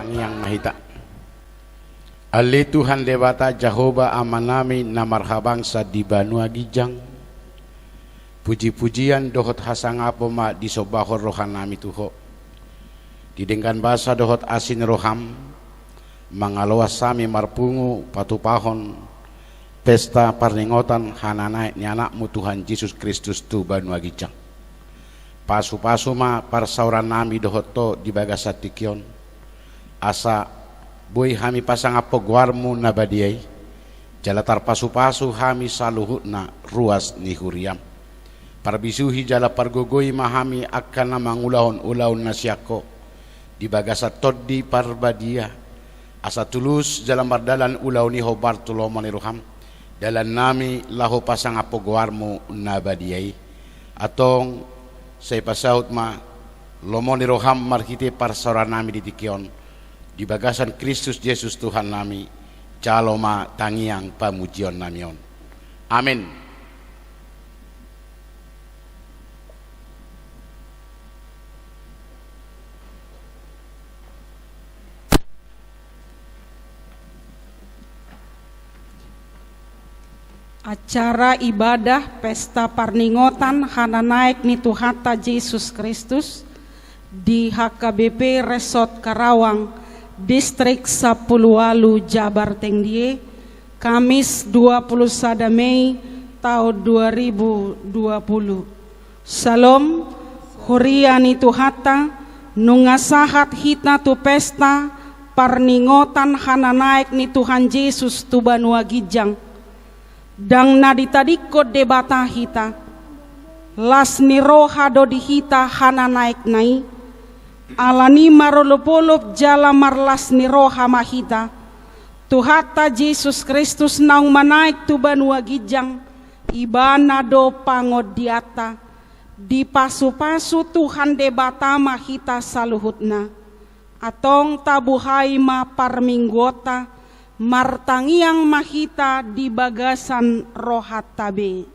Tangiang mahita. Ali Tuhan Dewata Jehovah amanami na marhabang sa di Banua Gijang. Puji-pujian dohot hasangapo ma di sobahor rohan nami tuho. Didengkan basa dohot asin roham. Mangalawas sami marpungu patupahon. Pesta parningotan hananai ni anakmu Tuhan Yesus Kristus tu Banua Gijang. Pasu-pasu ma parsauran nami dohot to di bagasatikion. Asa boy hami pasang apo guarmu nabadiai jalatar pasu-pasu hami saluhut na ruas ni huriam parbisuhi jala pargogoi mahami akan na mangulahon-ulahon na siyako di bagasat toddi parbadia asa tulus jalan bardalan ulaw ni ho Bartolomeo ni Ruham dalan nami laho pasang apo guarmu nabadiai atong say pasaut ma lomo ni Ruham marhite parsaran nami di tikion di bagasan Kristus Yesus Tuhan nami caloma tangiang pamujion namion. Amin. Acara ibadah pesta parningotan hana naik ni Tuhata Yesus Kristus di HKBP Resort Karawang Distrik Sapulualu Jabar Tengdie Kamis 21 Mei tahun 2020. Salam huriani Tuhata nungasahat hita tu pesta parningotan hana naik ni Tuhan Yesus tu Banua Gijang dang naditadiko debata hita las ni roha do di hita hana naik nai alani marolopolop jala marlas ni roha mahita Tuhata Yesus Kristus naung manaik tu Banua Gijang ibana do pangodiata di pasu-pasu Tuhan debata mahita saluhutna atong tabuhay ma parminggota martangiang mahita di bagasan rohat tabe.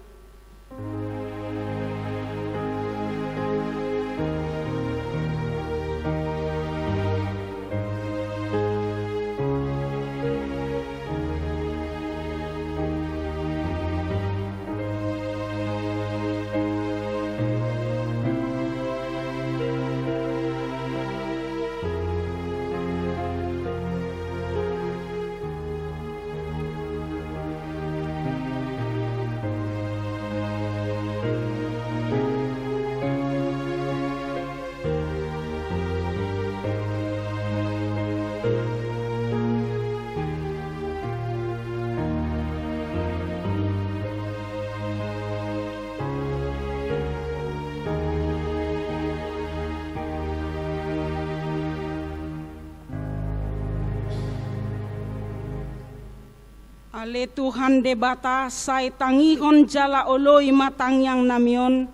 Ale Tuhan debata say tangihon jala oloy matangyang namion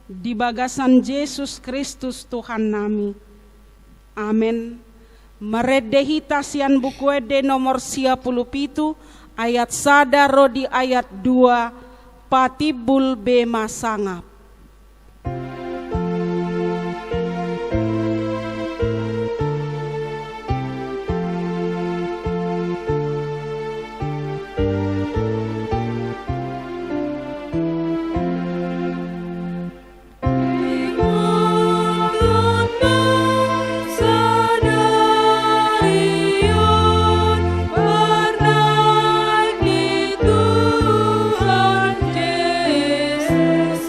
di bagasan Yesus Kristus Tuhan nami. Amen. Maredehita sian bukuede nomor 57 ayat sadaro di ayat 2 patibul bema sangap. Tuhan Yesus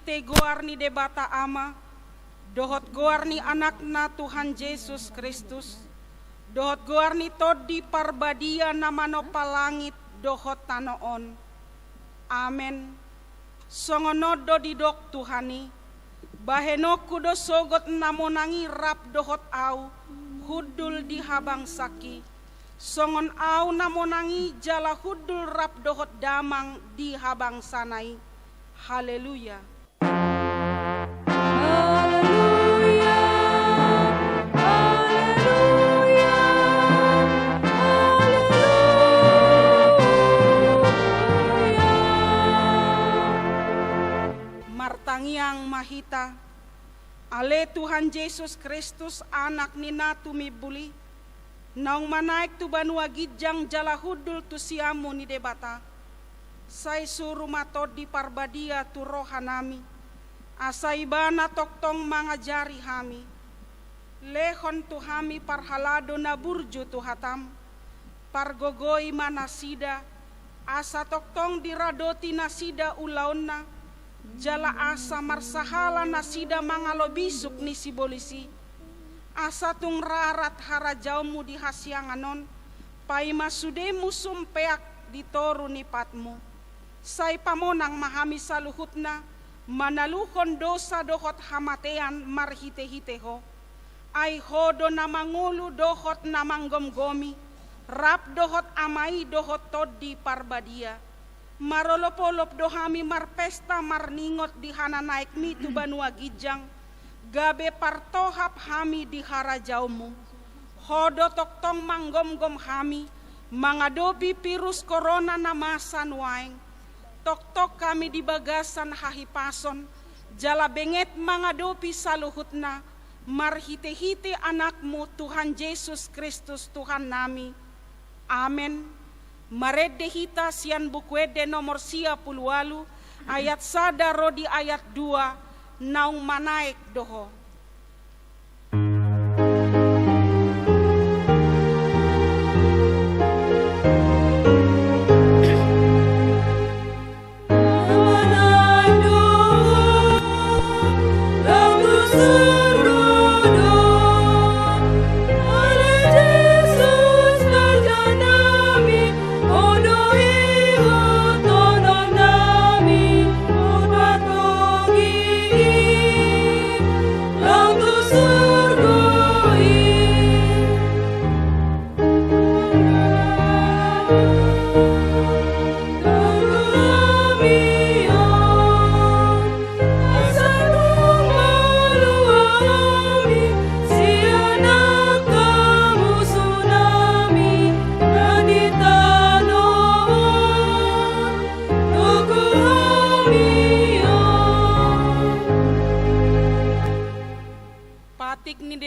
hite goar ni debata ama, dohot goar ni anakna Tuhan Yesus Kristus, dohot goar ni todi parbadia namano palangit dohot tanoon. Amen. Songonodo didok Tuhani, baheno kudo sogot namonangi rap dohot au, hudul di habang saki. Songon au namonangi jala hudul rap dohot damang di habang sanai. Haleluya. Haleluya. Haleluya. Haleluya. Martangiang mahita, ale Tuhan Yesus Kristus anak ni natumibuli, naung manaik tu banua gijang jala hudul tu siamu ni debata. Say suruh matod di parbadia tu rohanami, asay bana toktong mangajari hami. Lehon tu hami parhalado na burju tu hatam, pargogoi manasida, asa toktong diradoti nasida ulaon na, jala asa marsahala nasida mangalobisuk ni sibolisi. Asa tung rarat harajaumu di hasyanganon, pai masudemu sumpeak ditoru ni patmu. Say pamonang mahami saluhutna, manaluhon dosa dohot hamatean marhite-hiteho. Ay hodo na mangulu dohot na manggomgomi, rap dohot amai dohot todi parbadia. Marolopolop dohami marpesta marningot di hananaik mi tu banua gijang, gabe partohap hami di harajaumu. Hodo toktong manggom-gom hami, mangadopi virus corona na masan waeng. Tok-tok kami di bagasan hahipason, jala benget mangadopi saluhutna, marhite-hite anakmu Tuhan Yesus Kristus Tuhan nami. Amen. Marede hita sian bukwede nomor 38 ayat sada rodi ayat 2 naung manaik doho.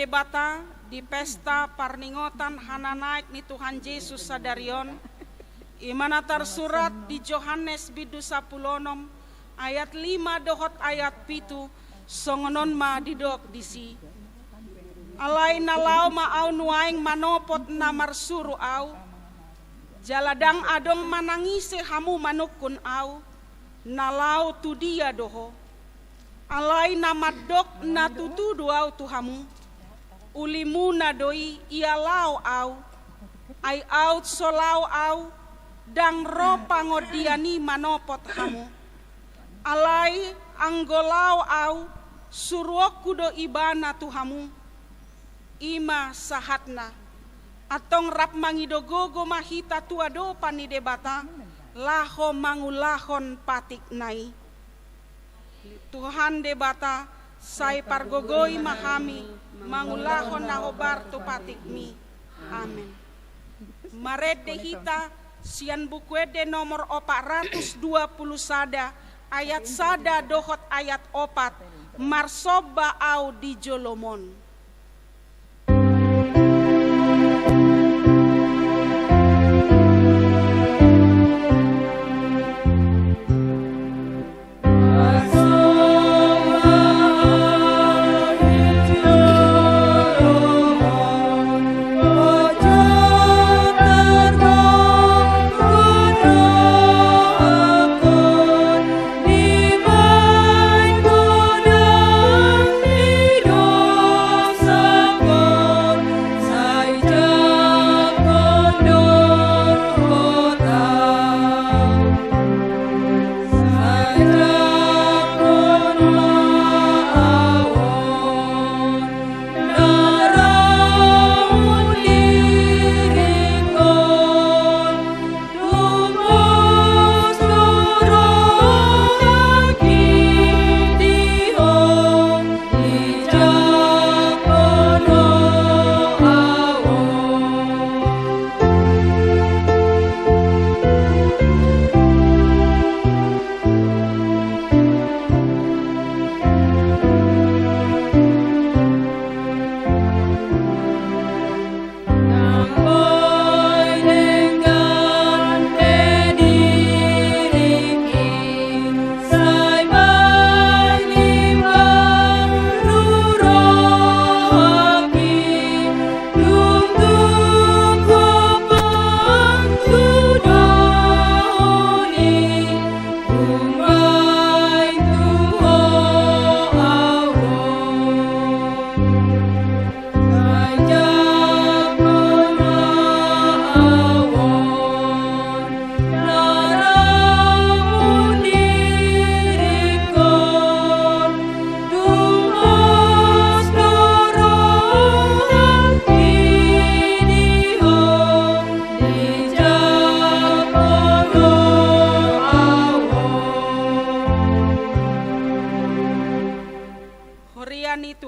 Bata di pesta parningotan hananaik ni Tuhan Yesus sadarion, imana tersurat di Yohanes bidu 10 ayat 5 dohot ayat 7 songonon ma didok disi. Alai nalau ma au nuaing manopot na marsuru au, jaladang adong manangise hamu manukun au, nalau tu dia doho. Alai namadok na tutudu au tuhamu, ulimu na doi ialau au, ay out solau au, dang ro pangodiani manopot hamu. Alai anggolau au, suruok kudo ibana tuhamu, ima sahatna. Atong rap mangidogogo mahita tuado panidebata, laho mangulahon patik nai. Tuhan debata, say pargogoi mahami, mangulahon na hobar tu patikmi. Amen. Marede hita sian bukwede nomor 420 sada ayat sada dohot ayat 4 marsoba au di Jolomon. Divine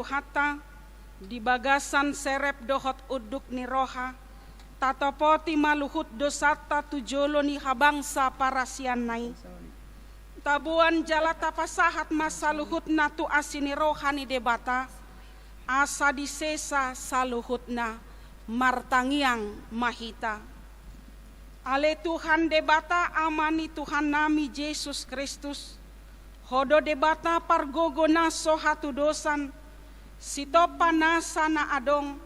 Tuhata di bagasan serep dohot uduk ni roha tatopoti maluhut dosata tujolo ni habangsa parasian nai tabuan jala tapasahat masaluhut natu asini roha ni debata asa disesa saluhut na martangiang mahita ale Tuhan debata amani Tuhan nami Yesus Kristus hodo debata pargogo na sohatu dosan sitopa nasa na adong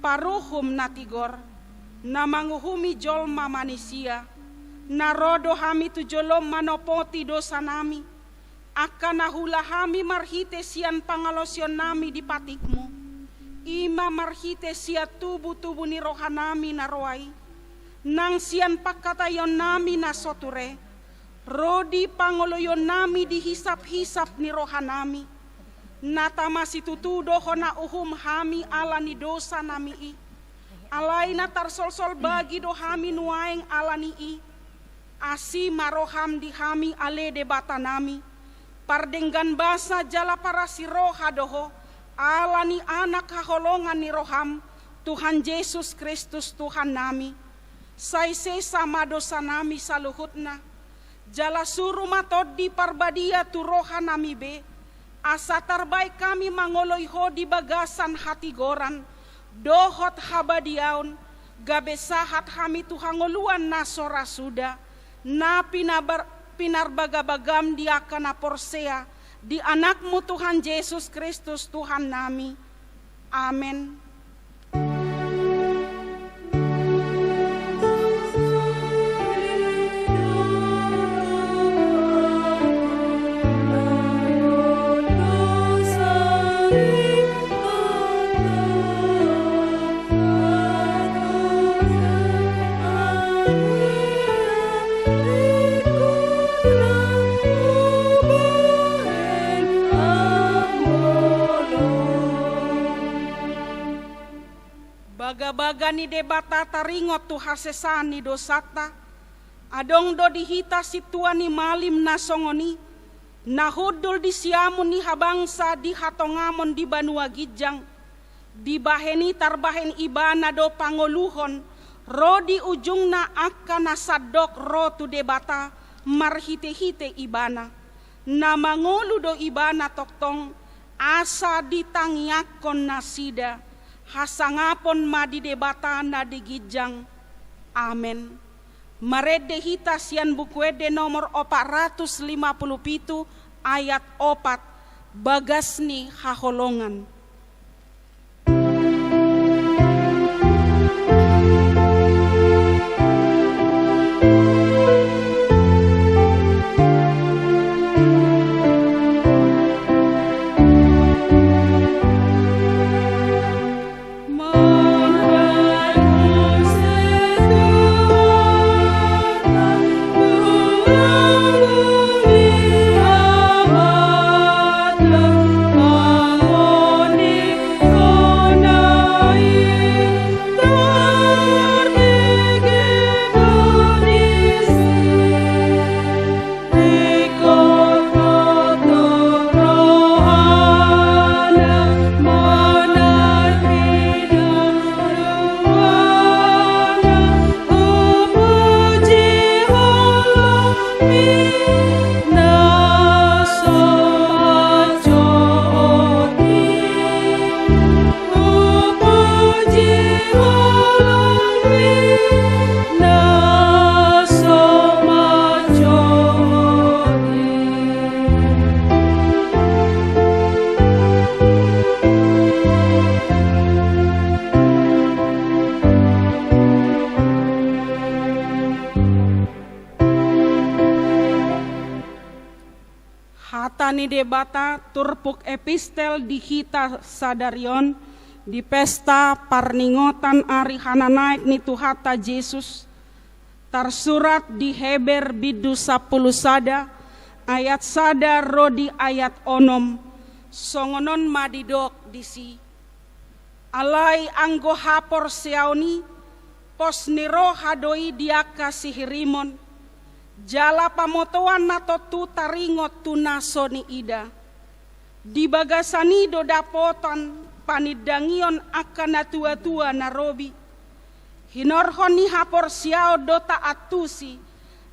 paruhum na tigor na manguhumi jolma manusia na rodo hami tu jolom manopoti dosa nami akan nahula hami marhite sian pangalosyon nami di patikmu ima marhite sia tubu-tubu ni rohanami na roai nang sian pakatayon nami na soture rodi pangoloyon nami dihisap-hisap ni rohanami natama situtudo hona uhum hami ala ni dosa nami i alai na tarsol-sol bagi do hami nuaeng ala ni i asi maroham di hami ale debata nami pardenggan basa jala para si roha doho ala ni anak haholongan ni roham Tuhan Yesus Kristus Tuhan nami saise sama dosa nami saluhutna jala suru matod di parbadia tu roha nami be asa terbaik kami mangoloi ho di bagasan hati goran dohot habadiaun gabe sahat hami tuhangoluan nasora suda na pinarbagabagam dia kana porsea di anakmu Tuhan Yesus Kristus Tuhan nami amin. Baga-baga ni debata taringot tu hasesani dosata adong do dihita situan ni malim na songoni nahudul di siamun ni habangsa di hatongamon di Banua Gijang di baheni tarbahen ibana do pangoluhon ro di ujungna akan nasadok ro tu debata marhite-hite ibana na mangolu do ibana toktong asa ditangiakon nasida hasangapon madi debata na digijang amen. Marede hita sian bukuede nomor 457 ayat 4 bagasni haholongan. Hatani debata turpuk epistel di hita sadarion di pesta parningotan ari hananaik ni Tuhata Yesus tersurat di Heber bidu 10 sada ayat sada rodi ayat onom songonon madidok disi alai anggo hapor seauni pos niro hadoi diaka sihirimon jala pamotoan nato tu taringot tu naso ni ida Di bagasani do dapotan panidangion akan natua-tua narobi. Hinorhon ni hapor siao do taatusi.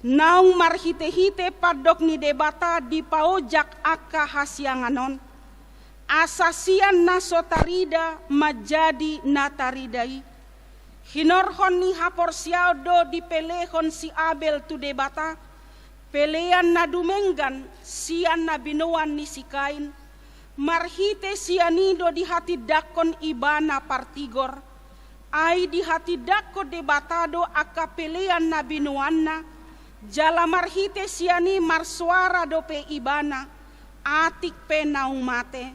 Naung marhite-hite padok ni debata di paojak aka hasianganon. Asasian na sotarida majadi nataridai. Hinorhon ni hapor siao do di pelehon si Abel tu debata. Pelean na dumenggan sian na binoan ni si Kain. Marhite sianido di hati dakon ibana partigor. Ai di hati dako debatado aka pelean na binoanna. Jala marhite siani marsuara do pe ibana. Atik pe naung mate.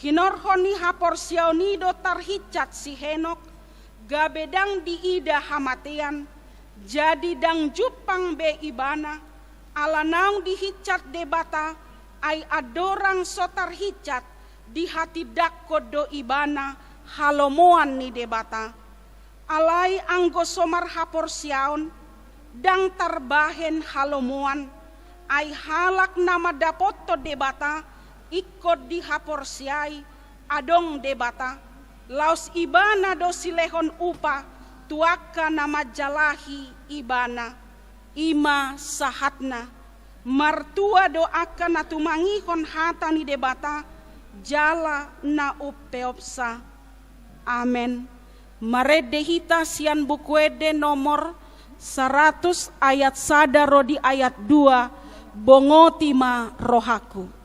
Hinorhon ni hapor siaunido tarhicat si Henok. Gabedang di ida hamatean. Jadi dang jupang be ibana. Alanaung dihicat debata. Ai adorang sotar hicat di hati dakko do ibana halomoan ni debata. Alai anggo somar hapor siaon dang tarbahen halomoan. Ai halak nama dapoto debata ikut di hapor siai adong debata. Laus ibana do silehon upa tuaka nama jalahi ibana. Ima sahatna. Martua doakan natumangihon hata ni debata jala na upeopsa. Amen. Maredehita sian bukuede nomor 100 ayat sadaro di ayat 2 bongotima rohaku.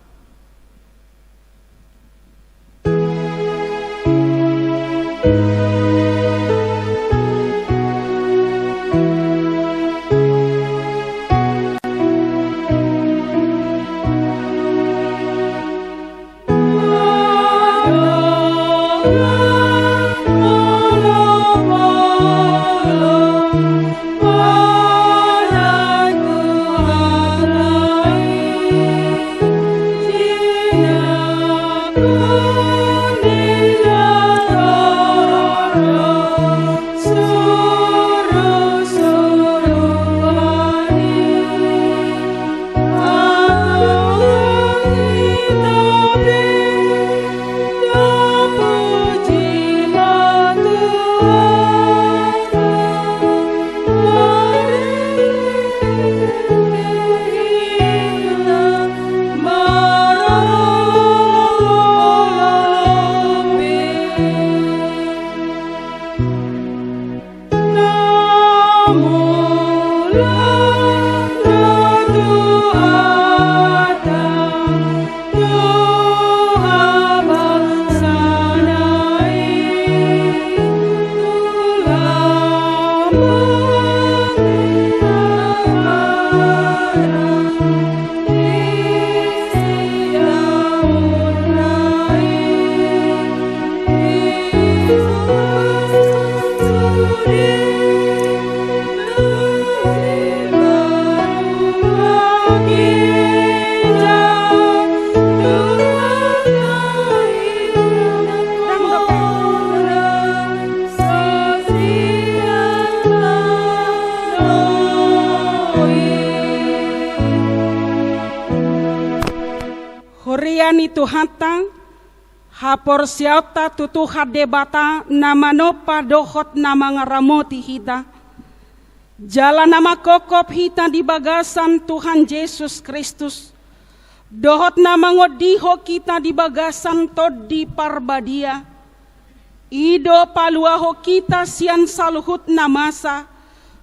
Horiani tuhata hapor siauta tutuha debata nama nopa dohot nama ngaramoti hita. Jala nama kokop hita di bagasan Tuhan Yesus Kristus. Dohot nama ngodiho kita di bagasan tod di parbadia. Ido paluaho kita sian saluhut namasa.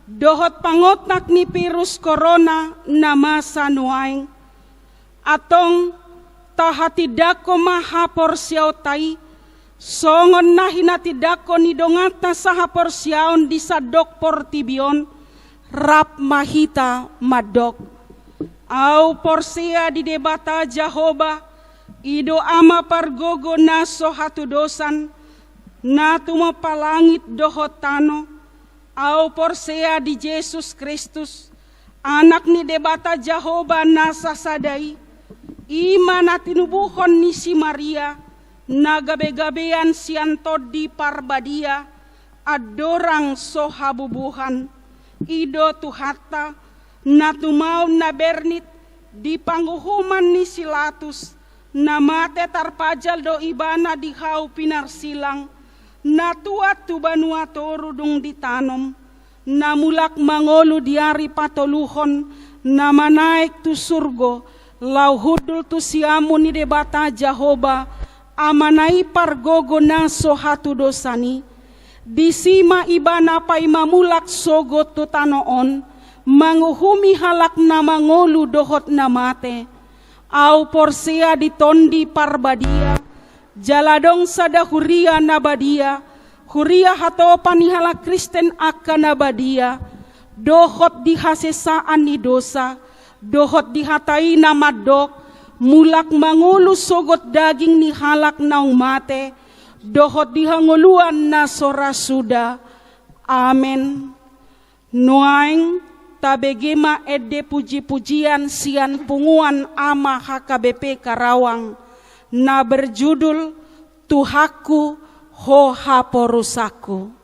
Dohot pangotak ni virus corona namasa nuaing. Atong tahati dako mahapor siaw tai, songon na hinati dako ni dongata sahapor siaon di sadok portibion, rap mahita madok. Au porsia di debata Jahoba, ido ama pargogo naso hatu dosan, natumo palangit dohotano, au porsia di Yesus Kristus, anak ni debata Jahoba nasa sadai, ima na tinubuhon ni si Maria, nagabe-gabean siantod di parbadia, adorang sohabubuhan, ido tuhata, na tumaw na bernit, di panghuhuman ni Silatus, namate tarpajal do ibana di hau pinarsilang, natuat tu banua toru dung ditanom, namulak mangolu diari patoluhon, nama naik tu surgo, lau hudul tu siamu ni debata Jahoba, amanai pargogo naso hatu dosani, disima ibana pai mamulak sogo tu tanoon, manguhumi halak nama ngolu dohot namate, au porsia ditondi parbadia, jaladong sada huria nabadia, huria hato panihala Kristen akan nabadia, dohot dihasesaan ni dosa, dohot dihatai namadok, mulak mangulu sogot daging ni halak naung mate, dohot dihanguluan na sorasuda. Amen. Nuaing tabegema ede puji-pujian sian punguan ama HKBP Karawang na berjudul Tuhaku ho haporusaku.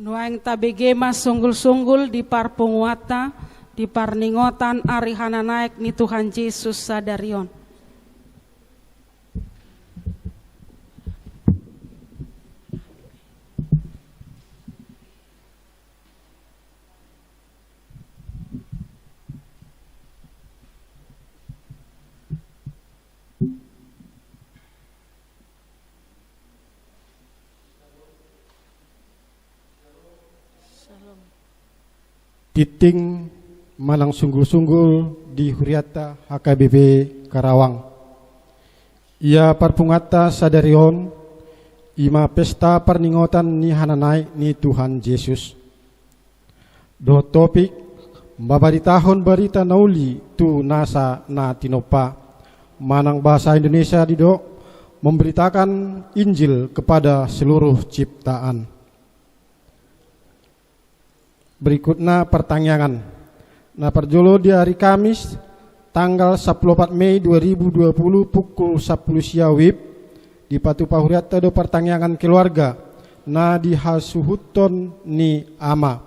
Nuaing tabigema sunggul-sunggul di parpungwata, di parningotan ari hananaek ni Tuhan Yesus sadarion. Titing malang sunggul-sunggul di Huriata HKBP Karawang. Ia parpungata sadarion ima pesta perningotan ni hananai ni Tuhan Yesus. Do topik mabaritahon berita nauli tu nasa na tinopa. Manang bahasa Indonesia dido memberitakan Injil kepada seluruh ciptaan. Berikutnya pertanyaan. Nah, perjolo di hari Kamis tanggal 14 Mei 2020 pukul 10 siawib di Patu Pahuriata do pertanyaan keluarga na di hasuhuton ni ama.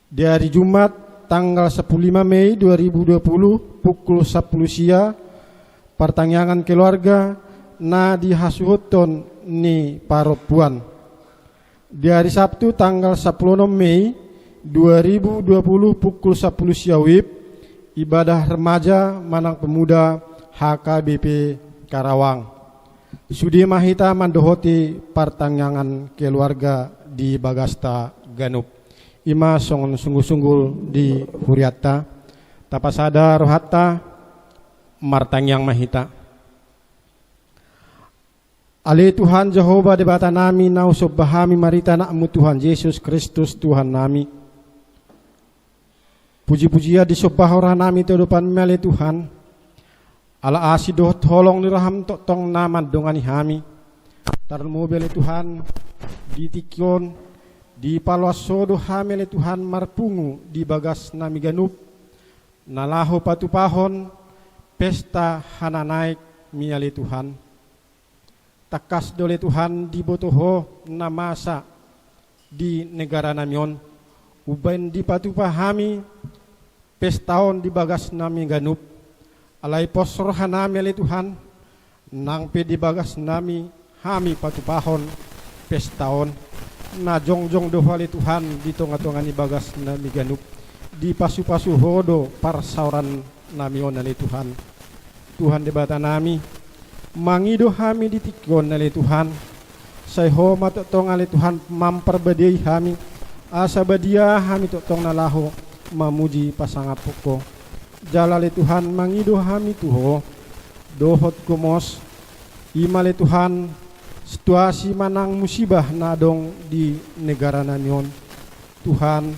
Di hari Jumat tanggal 15 Mei 2020 pukul 10 sia pertanyaan keluarga na di hasuhuton ni paropuan. Di hari Sabtu tanggal 16 Mei 2020 pukul 10 siawib ibadah remaja Manang Pemuda HKBP Karawang. Sudi mahita mandohoti pertanyaan keluarga di Bagasta Ganup. Ima songon sungguh-sungguh di Huriata tapasada rohata martanyang mahita. Ale Tuhan Jehovah debata nami na usop bahami marita nakmu Tuhan Yesus Kristus Tuhan nami. Puji-pujian disobahora nami terupan mele Tuhan. Ala asidoh tolong niraham tong naman dongani hami. Tarmu bele Tuhan ditikyon di palwasodo hamele Tuhan marpungu di bagas nami ganup. Nalaho patupahon pesta hananaik miale Tuhan. Takas dole Tuhan di botoho na masa di negara namion uban di patupahami pestaon di bagas nami ganup alai posrohan nami ale Tuhan nang pe di bagas nami hami patupahon pestaon na jongjong doho ale Tuhan di tonga-tonga ni bagas nami ganup di pasu-pasu hodo parsauran namion ale Tuhan. Tuhan debata nami mangido hami ditikon ale Tuhan. Sayho matotong ale Tuhan mamperbedai hami. Asa badia hami totong nalaho mamuji pasangapoko. Jalale Tuhan mangido hami tuho. Dohot kumos imale Tuhan situasi manang musibah nadong di negara namion. Tuhan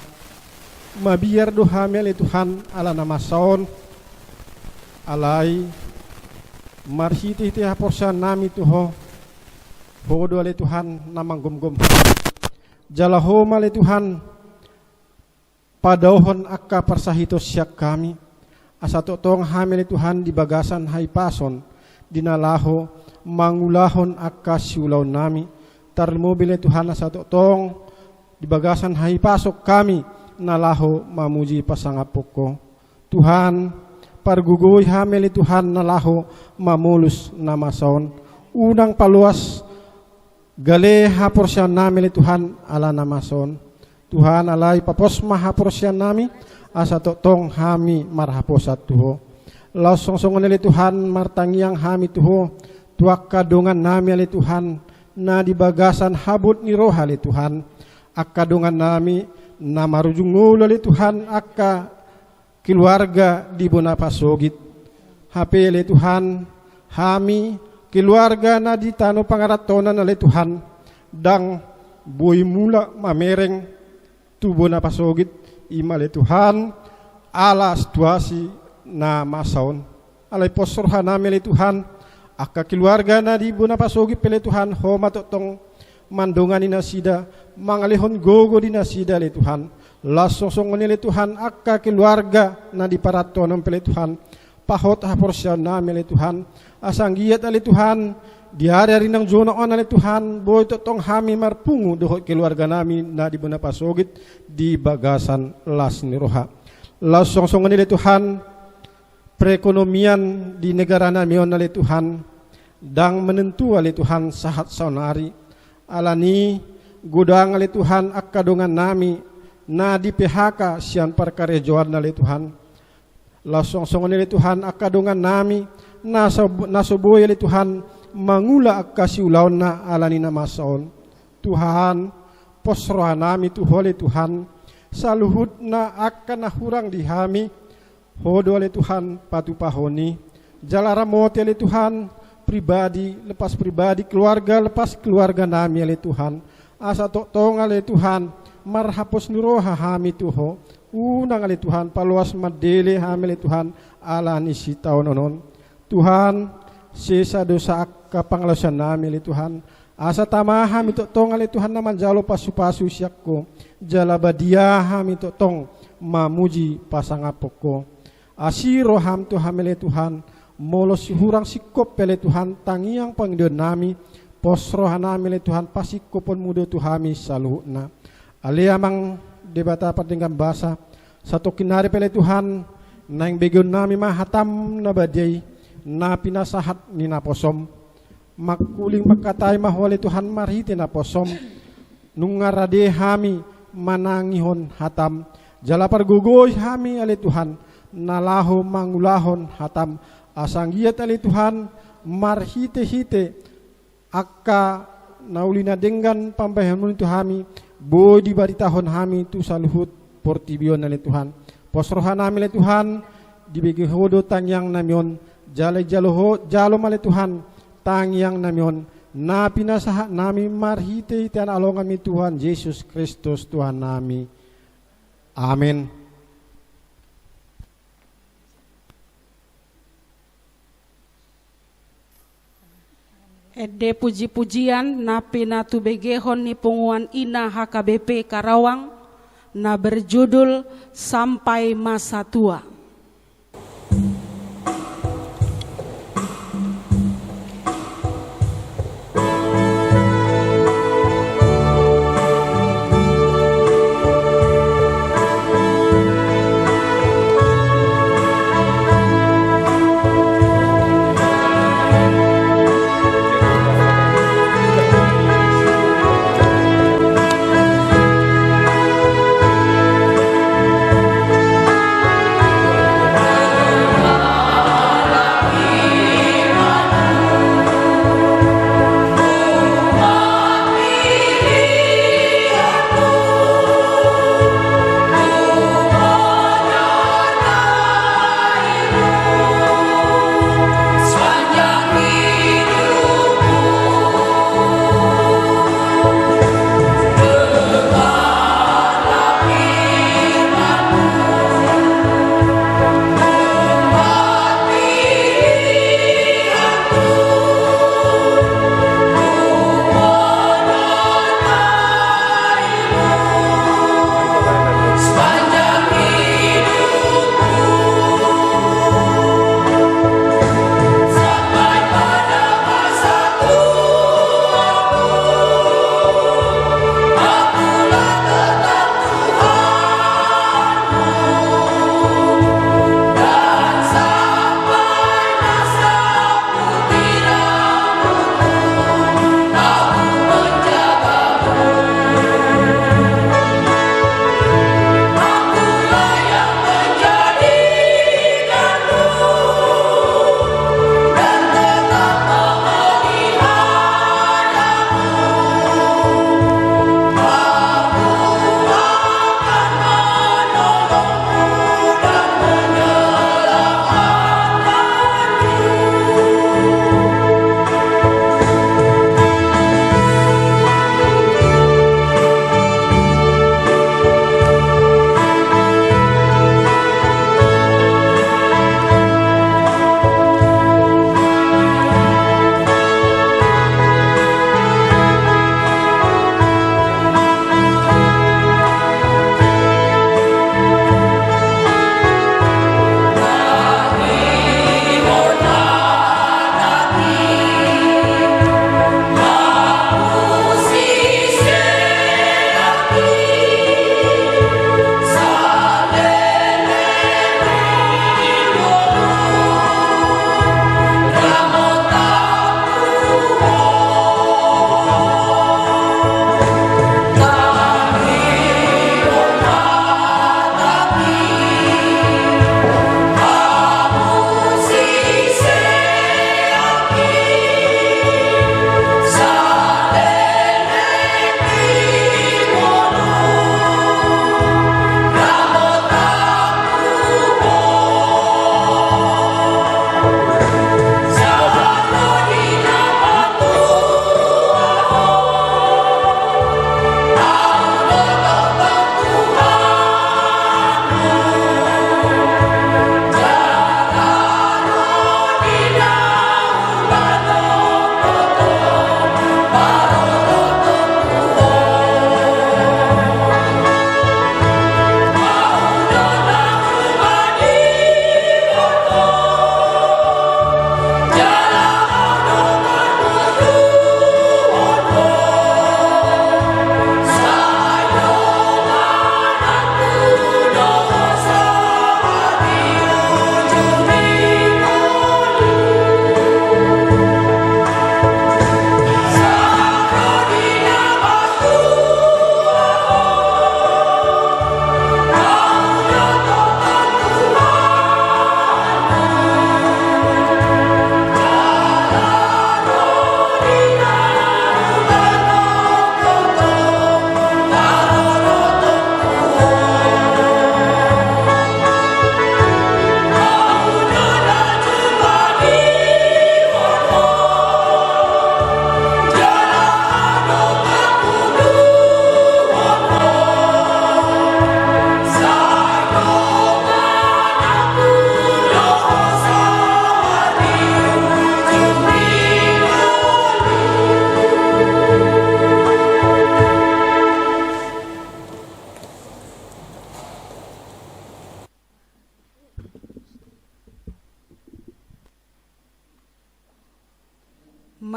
mabiar do hami ale Tuhan ala nama saon alai marsiti ti haporsan nami tuho hodo ale Tuhan namang gom-gom jalaho male Tuhan padauhon akka persahito siak kami asa totong hamile Tuhan di bagasan hay pason dinalaho mangulahon akka siulaw nami tarmobile Tuhan asa totong di bagasan hay pasok kami nalaho mamuji pasangapoko Tuhan pargugoy hamili Tuhan nalaho mamulus namason unang paluas gale haporsyan namili Tuhan ala namason Tuhan alay paposma haporsyan nami asa totong hami marhaposat tuho langsung nili Tuhan martangiang hami tuho tuak kadungan nami ali Tuhan na di bagasan habut ni roh ali Tuhan akadungan nami na marujung ngulali Tuhan akka keluarga di Bonapasogit HP le Tuhan hami keluarga na di tano pangaratonan le Tuhan dang boy mula mamereng tu Bonapasogit ima le Tuhan ala situasi na masaon alay posorhan namin le Tuhan akka keluarga na di Bonapasogit pele Tuhan ho matotong mandungan ni nasida mangalihon gogo di nasida le Tuhan lasong nili Tuhan akka keluarga na di paratonon pele Tuhan pahot haporsyan namin le Tuhan asang giyat ali Tuhan di hari-hari nang zona on ali Tuhan, boy totong hami marpungu dohot keluarga nami na di buna pasogit di bagasan las ni roha. Langsung nili Tuhan, perekonomian di negara nami on ali Tuhan, dang menentu ali Tuhan sahat saunari, alani gudang ali Tuhan akadongan nami, na di PHK sian parkarejoan ali Tuhan. Langsung nili Tuhan akadongan nami, nasoboy ali Tuhan, mangula akasiulaw na alani na masaon. Tuhan, posrohan nami tuhole Tuhan, saluhut na akan nahurang di hami, hodo ale Tuhan patupahoni, jalaramote ale Tuhan, pribadi lepas pribadi, keluarga lepas keluarga nami ale Tuhan, asa tong ale Tuhan, marhapos nuroha hami tuho, unang ale Tuhan, paluas madele hami ale Tuhan, alani si taon onon. Tuhan, sisa dosa kapanglasan nami ale Tuhan, asa tamaham ito tong ale Tuhan naman jalo pasu-pasu siyak ko, jalabadiaham ito tong mamuji pasangapok ko. Asiro ham to hamele Tuhan, molos hurang sikop pele Tuhan, tangiang Panginoon nami, posrohan nami le Tuhan, pasikopon mudo Tuhami saluhut na. Aliamang debata patinggan basa, satu kinari pele Tuhan, nang begon nami mahatam na badai, na pinasahat ni naposom, makuling makatay mahwali Tuhan marhiti naposom, nungarade hami manangihon hatam, jalapar gugoy hami ale Tuhan, nalaho mangulahon hatam, asanggiat ali Tuhan marhite-hite akka naulina dengan pambahan itu hami boy di baritahon hami tu saluhut portibion ali Tuhan, posrohan nami ali Tuhan dibagi hodo tangyang namion, jalai jalo mali Tuhan tangyang namion, na pinasaha nami marhite-hite along kami Tuhan Yesus Kristus Tuhan nami. Amin. Ede puji-pujian na pinatubegehon ni punguan ina HKBP Karawang na berjudul Sampai Masa Tua.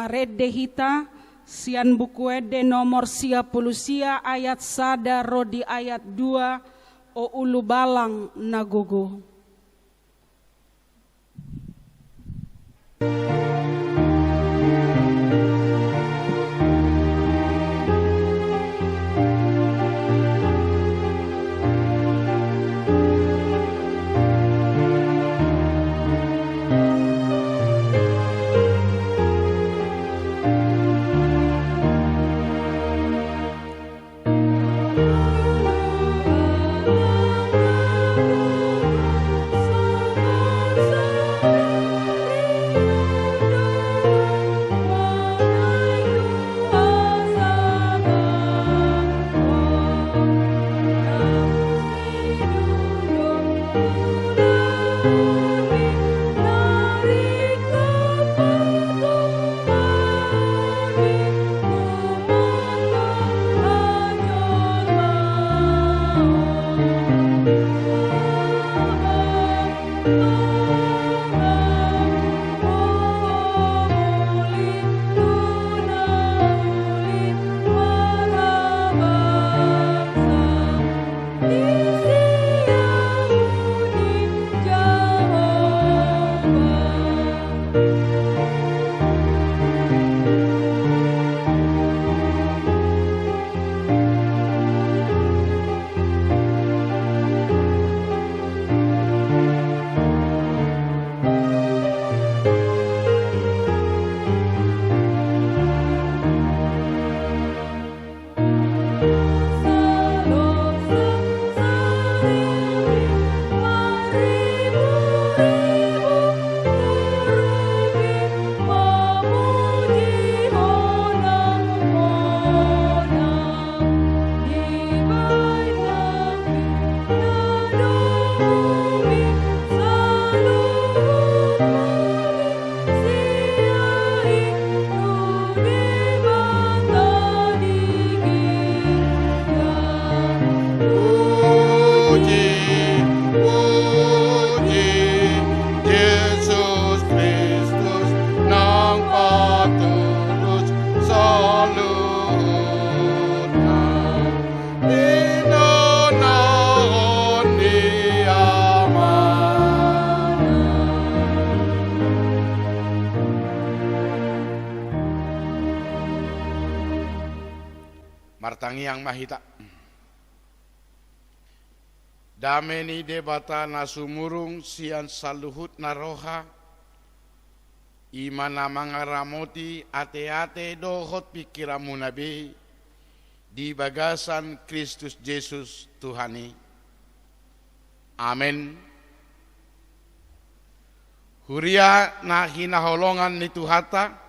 Taredde hita sian buku ede nomor 10 ayat 1 rodi ayat 2 o ulu balang nagogo. Martangi yang mahita dameni debata nasumurung sian saluhut naroha imana mangaramoti ate-ate dohot pikiramu nabi di bagasan Kristus Yesus Tuhani. Amin. Huria na hinaholongan ni Tuhata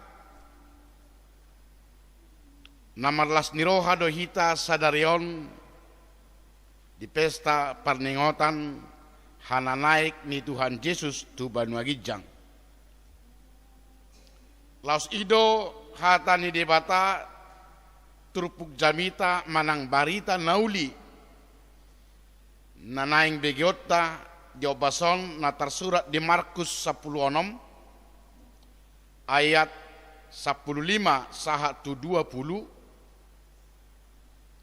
namarlas niroha dohita sadarion di pesta parningotan hana naik ni Tuhan Yesus tu Banua Gijang. Laos ido hata ni debata turpuk jamita manang barita nauli nanaing begiota diobason na tersurat di Markus 10:6 ayat 15 saha tu 20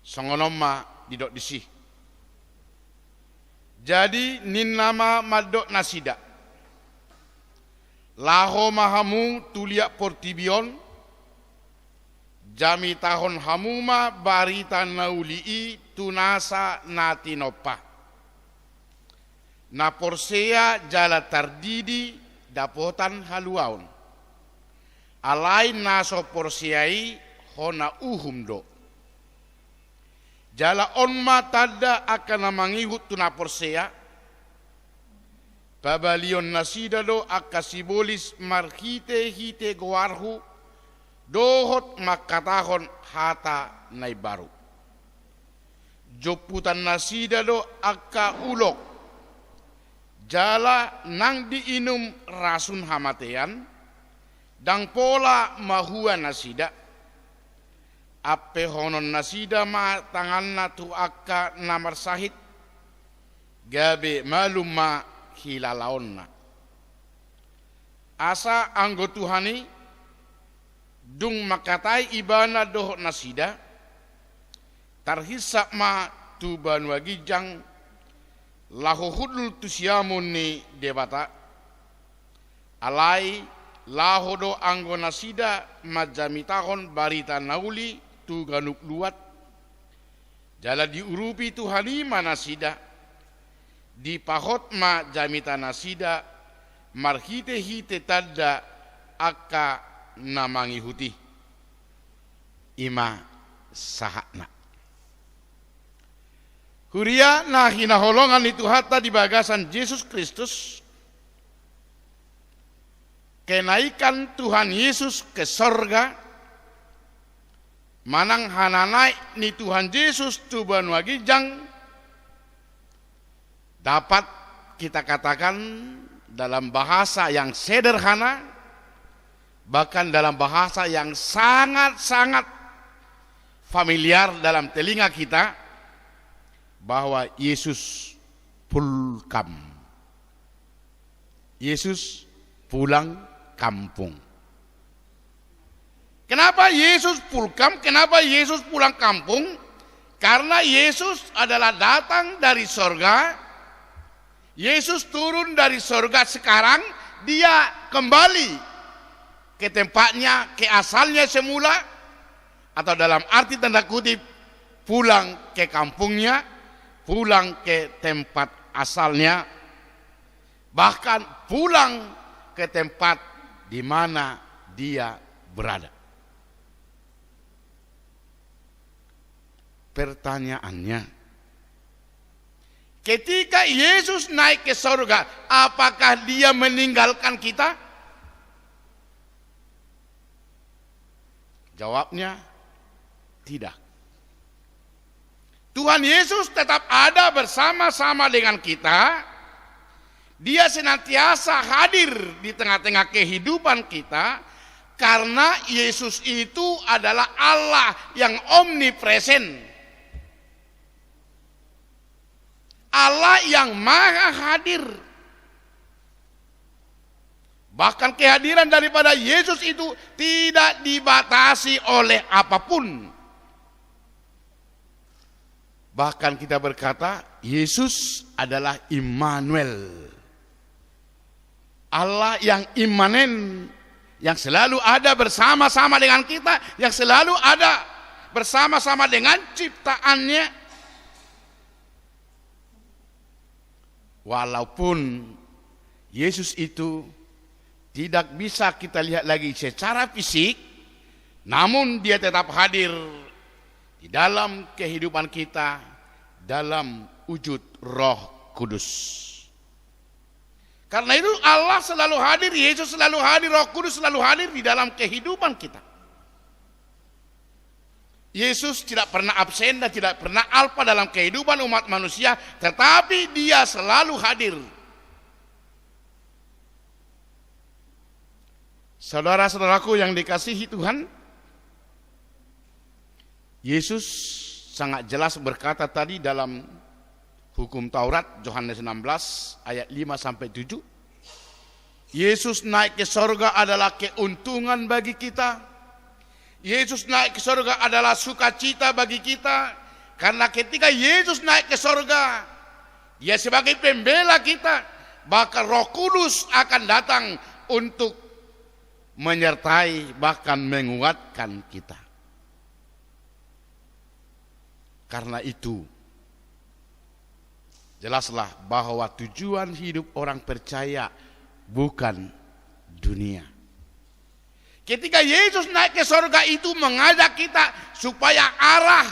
songonoma didok disih. Jadi ninama madok nasida laho mahamu tulia portibion jami tahun hamuma barita naulii tunasa natinopa na porsea jala tardidi dapotan haluaun alai naso porsiai hona uhum do jala onma tada akan mangihut tuna porsea babalion nasida do akasibolis marhite hite goarhu dohot makatahon hata nai baru joputan nasida do akka ulok jala nang diinum rasun hamatean dang pola mahua nasida ape honon nasida ma tanganna tu akka namar sahid gabe malum ma hilalaonna asa anggo Tuhani dung makatai ibana dohot nasida tarhisap ma tu Banua Gijang lahohudul tusiamun ni debata alai lahodo anggo nasida majamitahon barita nauli tu ganuk luat jala diurupi tu halima nasida di pahot ma jamita nasida marhite hite tadda akka namangi huti ima sahakna huria nah hinaholongan itu hatta di bagasan Yesus Kristus kenaikan Tuhan Yesus ke sorga manang hananai ni Tuhan Yesus tu Banua Gijang dapat kita katakan dalam bahasa yang sederhana bahkan dalam bahasa yang sangat-sangat familiar dalam telinga kita bahwa Yesus pulkam. Yesus pulang kampung. Kenapa Yesus pulkam? Kenapa Yesus pulang kampung? Karena Yesus adalah datang dari sorga. Yesus turun dari sorga sekarang. Dia kembali ke tempatnya, ke asalnya semula. Atau dalam arti tanda kutip, pulang ke kampungnya, pulang ke tempat asalnya, bahkan pulang ke tempat di mana dia berada. Pertanyaannya, ketika Yesus naik ke surga, apakah dia meninggalkan kita? Jawabnya, tidak. Tuhan Yesus tetap ada bersama-sama dengan kita. Dia senantiasa hadir di tengah-tengah kehidupan kita. Karena Yesus itu adalah Allah yang omnipresent. Allah yang maha hadir. Bahkan kehadiran daripada Yesus itu tidak dibatasi oleh apapun. Bahkan kita berkata, Yesus adalah Immanuel. Allah yang imanen, yang selalu ada bersama-sama dengan kita, yang selalu ada bersama-sama dengan ciptaannya. Walaupun Yesus itu tidak bisa kita lihat lagi secara fisik, namun dia tetap hadir di dalam kehidupan kita dalam wujud Roh Kudus. Karena itu Allah selalu hadir, Yesus selalu hadir, Roh Kudus selalu hadir di dalam kehidupan kita. Yesus tidak pernah absen dan tidak pernah alpa dalam kehidupan umat manusia, tetapi dia selalu hadir. Saudara-saudaraku yang dikasihi Tuhan, Yesus sangat jelas berkata tadi dalam hukum Taurat Yohanes 16 ayat 5-7. Yesus naik ke sorga adalah keuntungan bagi kita. Yesus naik ke sorga adalah sukacita bagi kita. Karena ketika Yesus naik ke sorga, dia sebagai pembela kita. Bahkan Roh Kudus akan datang untuk menyertai bahkan menguatkan kita. Karena itu jelaslah bahwa tujuan hidup orang percaya bukan dunia. Ketika Yesus naik ke surga itu mengajak kita supaya arah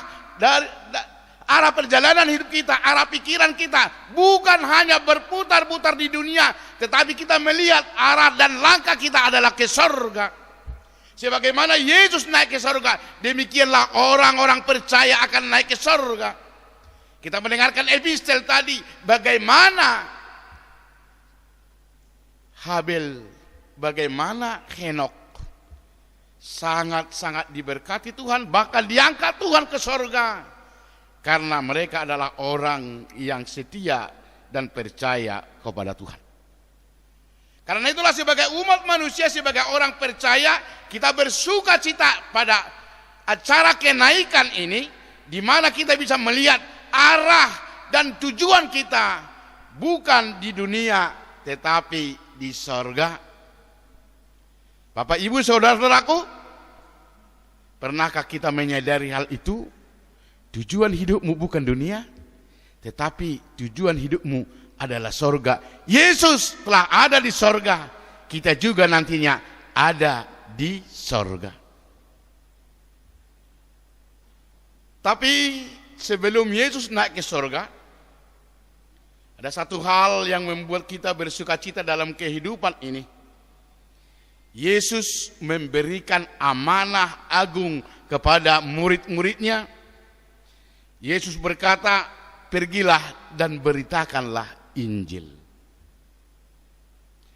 perjalanan hidup kita, arah pikiran kita bukan hanya berputar-putar di dunia, tetapi kita melihat arah dan langkah kita adalah ke surga. Sebagaimana Yesus naik ke surga, demikianlah orang-orang percaya akan naik ke surga. Kita mendengarkan epistel tadi, bagaimana Habel, bagaimana Henok sangat-sangat diberkati Tuhan, bahkan diangkat Tuhan ke surga. Karena mereka adalah orang yang setia dan percaya kepada Tuhan. Karena itulah sebagai umat manusia, sebagai orang percaya, kita bersuka cita pada acara kenaikan ini, di mana kita bisa melihat arah dan tujuan kita bukan di dunia, tetapi di sorga. Bapak, Ibu, saudara-saudaraku, pernahkah kita menyadari hal itu? Tujuan hidupmu bukan dunia, tetapi tujuan hidupmu adalah sorga. Yesus telah ada di sorga, kita juga nantinya ada di sorga. Tapi sebelum Yesus naik ke sorga, ada satu hal yang membuat kita bersuka cita dalam kehidupan ini. Yesus memberikan amanah agung kepada murid-muridnya. Yesus berkata, pergilah dan beritakanlah Injil.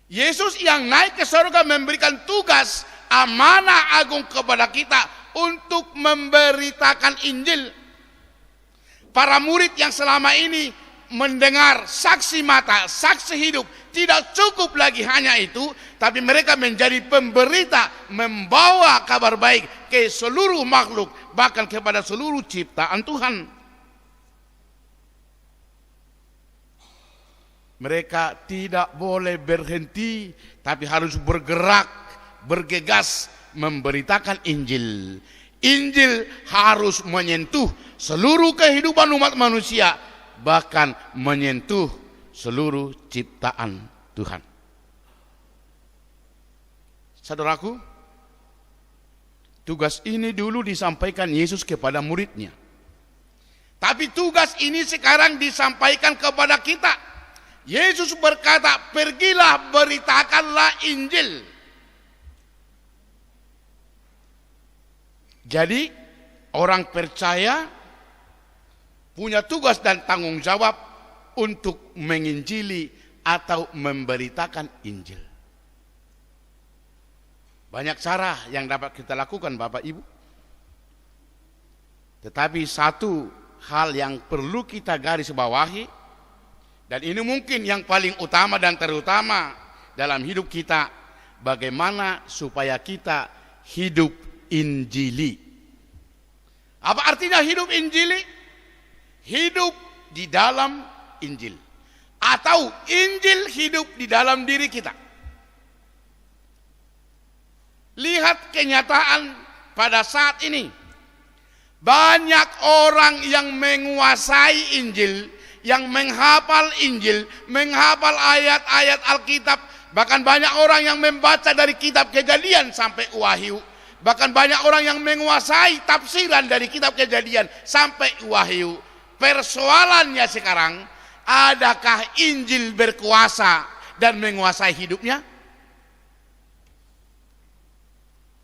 Yesus yang naik ke surga memberikan tugas amanah agung kepada kita untuk memberitakan Injil. Para murid yang selama ini mendengar saksi mata, saksi hidup, tidak cukup lagi hanya itu, tapi mereka menjadi pemberita, membawa kabar baik ke seluruh makhluk, bahkan kepada seluruh ciptaan Tuhan. Mereka tidak boleh berhenti, tapi harus bergerak, bergegas memberitakan Injil. Injil harus menyentuh seluruh kehidupan umat manusia, bahkan menyentuh seluruh ciptaan Tuhan. Saudaraku, tugas ini dulu disampaikan Yesus kepada muridnya. Tapi tugas ini sekarang disampaikan kepada kita. Yesus berkata, pergilah beritakanlah Injil. Jadi orang percaya punya tugas dan tanggung jawab untuk menginjili atau memberitakan Injil. Banyak cara yang dapat kita lakukan, Bapak Ibu. Tetapi satu hal yang perlu kita garis bawahi, dan ini mungkin yang paling utama dan terutama dalam hidup kita, bagaimana supaya kita hidup Injili. Apa artinya hidup Injili? Hidup di dalam Injil, atau Injil hidup di dalam diri kita. Lihat kenyataan pada saat ini. Banyak orang yang menguasai Injil, yang menghafal Injil, menghafal ayat-ayat Alkitab. Bahkan banyak orang yang membaca dari kitab Kejadian sampai Wahyu. Bahkan banyak orang yang menguasai tafsiran dari kitab Kejadian sampai Wahyu. Persoalannya sekarang, adakah Injil berkuasa dan menguasai hidupnya?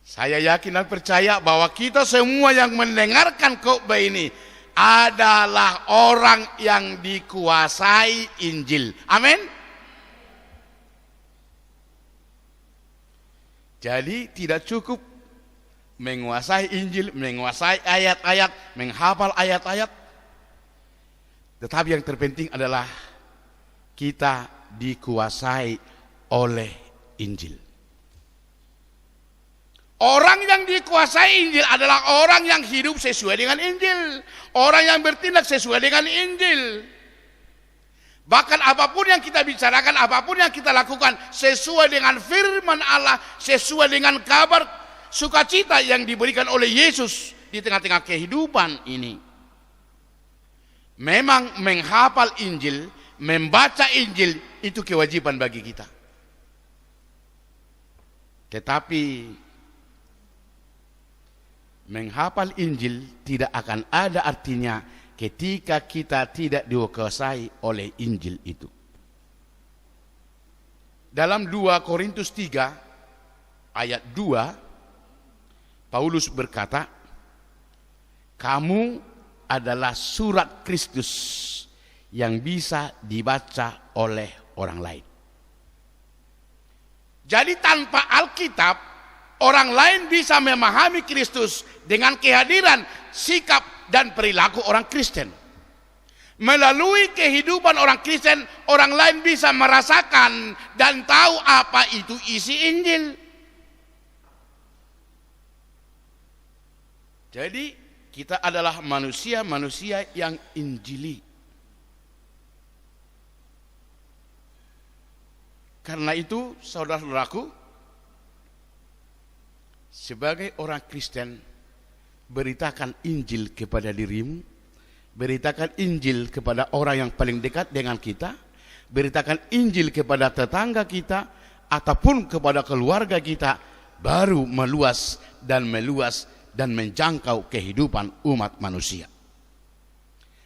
Saya yakin dan percaya bahwa kita semua yang mendengarkan khotbah ini adalah orang yang dikuasai Injil. Amin. Jadi tidak cukup menguasai Injil, menguasai ayat-ayat, menghafal ayat-ayat. Tetapi yang terpenting adalah kita dikuasai oleh Injil. Orang yang dikuasai Injil adalah orang yang hidup sesuai dengan Injil. Orang yang bertindak sesuai dengan Injil. Bahkan apapun yang kita bicarakan, apapun yang kita lakukan sesuai dengan firman Allah, sesuai dengan kabar sukacita yang diberikan oleh Yesus di tengah-tengah kehidupan ini. Memang menghafal Injil, membaca Injil itu kewajiban bagi kita. Tetapi menghafal Injil tidak akan ada artinya ketika kita tidak dikuasai oleh Injil itu. Dalam 2 Korintus 3 ayat 2, Paulus berkata, kamu adalah surat Kristus yang bisa dibaca oleh orang lain. Jadi tanpa Alkitab, orang lain bisa memahami Kristus dengan kehadiran sikap dan perilaku orang Kristen. Melalui kehidupan orang Kristen, orang lain bisa merasakan dan tahu apa itu isi Injil. Jadi kita adalah manusia-manusia yang Injili. Karena itu, saudara-saudaraku, sebagai orang Kristen, beritakan Injil kepada dirimu, beritakan Injil kepada orang yang paling dekat dengan kita, beritakan Injil kepada tetangga kita, ataupun kepada keluarga kita, baru meluas dan menjangkau kehidupan umat manusia.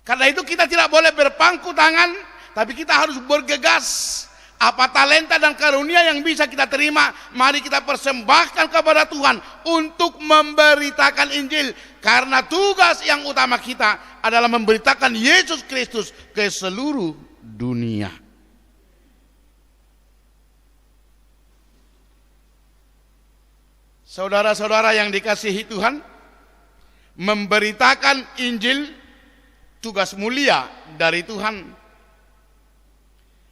Karena itu kita tidak boleh berpangku tangan, tapi kita harus bergegas. Apa talenta dan karunia yang bisa kita terima, mari kita persembahkan kepada Tuhan untuk memberitakan Injil. Karena tugas yang utama kita adalah memberitakan Yesus Kristus ke seluruh dunia. Saudara-saudara yang dikasihi Tuhan, memberitakan Injil tugas mulia dari Tuhan.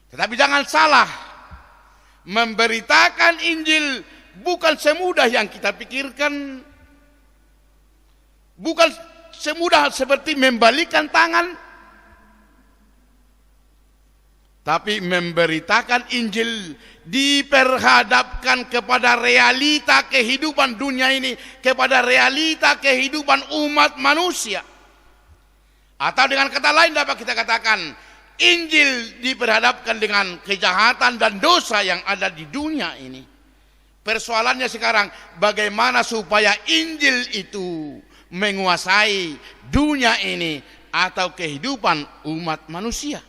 Tetapi jangan salah, memberitakan Injil bukan semudah yang kita pikirkan, bukan semudah seperti membalikan tangan, tapi memberitakan Injil diperhadapkan kepada realita kehidupan dunia ini, kepada realita kehidupan umat manusia. Atau dengan kata lain dapat kita katakan, Injil diperhadapkan dengan kejahatan dan dosa yang ada di dunia ini. Persoalannya sekarang, bagaimana supaya Injil itu menguasai dunia ini atau kehidupan umat manusia.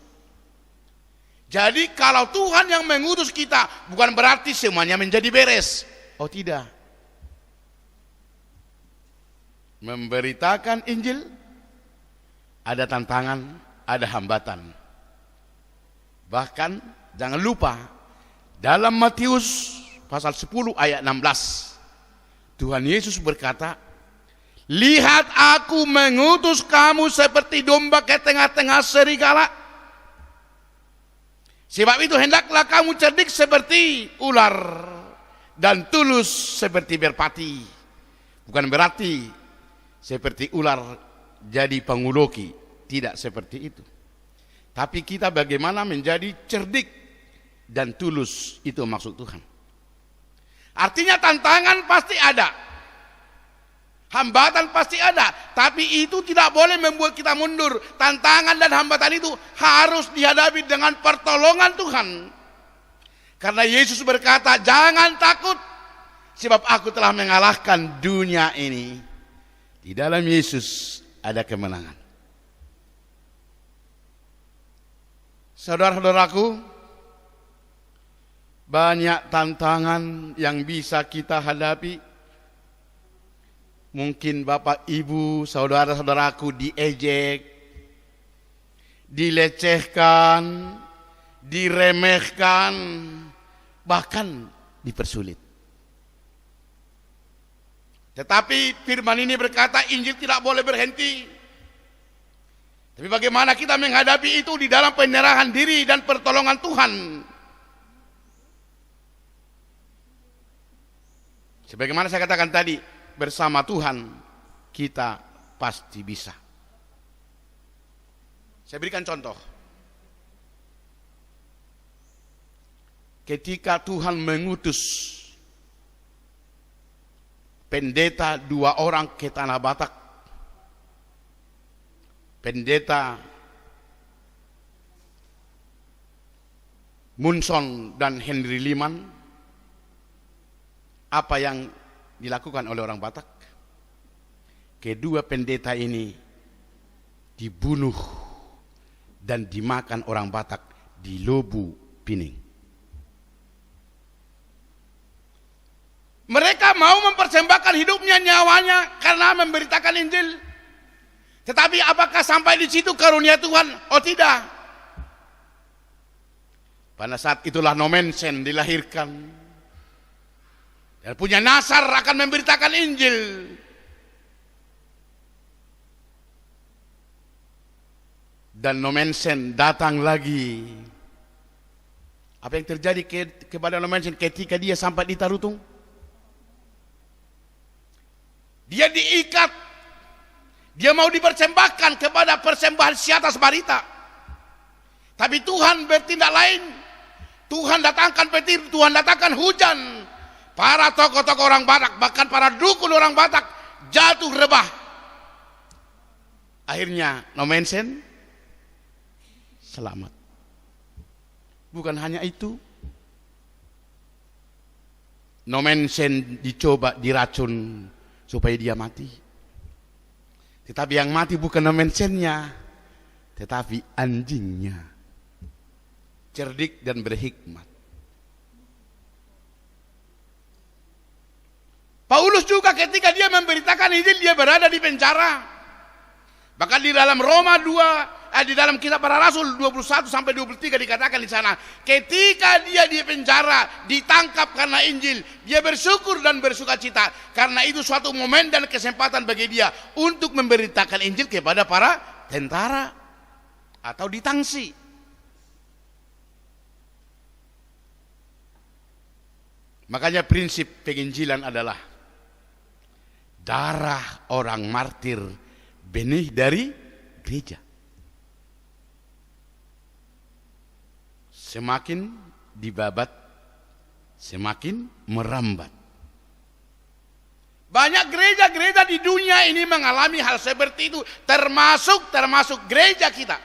Jadi kalau Tuhan yang mengutus kita, bukan berarti semuanya menjadi beres. Oh tidak. Memberitakan Injil, ada tantangan, ada hambatan. Bahkan jangan lupa, dalam Matius pasal 10 ayat 16, Tuhan Yesus berkata, lihat aku mengutus kamu seperti domba ke tengah-tengah serigala. Sebab itu hendaklah kamu cerdik seperti ular dan tulus seperti merpati. Bukan berarti seperti ular jadi penguloki, tidak seperti itu. Tapi kita bagaimana menjadi cerdik dan tulus, itu maksud Tuhan. Artinya tantangan pasti ada, hambatan pasti ada, tapi itu tidak boleh membuat kita mundur. Tantangan dan hambatan itu harus dihadapi dengan pertolongan Tuhan. Karena Yesus berkata, jangan takut, sebab aku telah mengalahkan dunia ini. Di dalam Yesus ada kemenangan. Saudara-saudaraku, banyak tantangan yang bisa kita hadapi. Mungkin Bapak, Ibu, saudara-saudaraku diejek, dilecehkan, diremehkan, bahkan dipersulit. Tetapi firman ini berkata Injil tidak boleh berhenti. Tapi bagaimana kita menghadapi itu di dalam penyerahan diri dan pertolongan Tuhan. Sebagaimana saya katakan tadi, bersama Tuhan kita pasti bisa. Saya berikan contoh. Ketika Tuhan mengutus pendeta 2 orang ke Tanah Batak, pendeta Munson dan Henry Liman, apa yang dilakukan oleh orang Batak? Kedua pendeta ini dibunuh dan dimakan orang Batak di Lobu Pining. Mereka mau mempersembahkan hidupnya, nyawanya karena memberitakan Injil. Tetapi apakah sampai di situ karunia Tuhan? Oh tidak. Pada saat itulah Nomensen dilahirkan. Dan punya nasar akan memberitakan Injil. dan Nomensen datang lagi. Apa yang terjadi kepada Nomensen ketika dia sampai di Tarutung? Dia diikat. Dia mau dipersembahkan kepada persembahan Syatas Barita. Tapi Tuhan bertindak lain. Tuhan datangkan petir, Tuhan datangkan hujan. Para tokoh-tokoh orang Batak, bahkan para dukun orang Batak jatuh rebah. Akhirnya Nomensen selamat. Bukan hanya itu. Nomensen dicoba diracun supaya dia mati. Tetapi yang mati bukan Nomensennya, tetapi anjingnya. Cerdik dan berhikmat. Paulus juga ketika dia memberitakan Injil, dia berada di penjara. Bahkan di dalam Roma 2, di dalam kitab para Rasul 21 sampai 23 dikatakan di sana, ketika dia di penjara, ditangkap karena Injil, dia bersyukur dan bersukacita karena itu suatu momen dan kesempatan bagi dia untuk memberitakan Injil kepada para tentara atau di tangsi. Makanya prinsip penginjilan adalah darah orang martir, benih dari gereja. Semakin dibabat, semakin merambat. Banyak gereja-gereja di dunia ini mengalami hal seperti itu, termasuk gereja kita.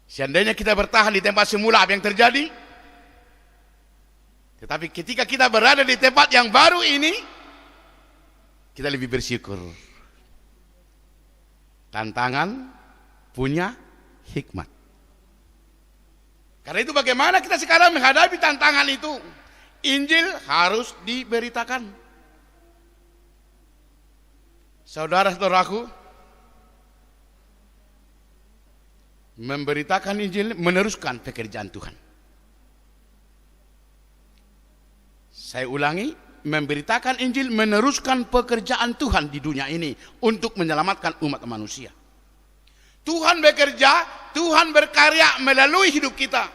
Seandainya kita bertahan di tempat semula, apa yang terjadi? Tetapi ketika kita berada di tempat yang baru ini, kita lebih bersyukur. Tantangan punya hikmat. Karena itu bagaimana kita sekarang menghadapi tantangan itu? Injil harus diberitakan. Saudara-saudaraku, memberitakan Injil meneruskan pekerjaan Tuhan. Saya ulangi, memberitakan Injil meneruskan pekerjaan Tuhan di dunia ini untuk menyelamatkan umat manusia. Tuhan bekerja, Tuhan berkarya melalui hidup kita.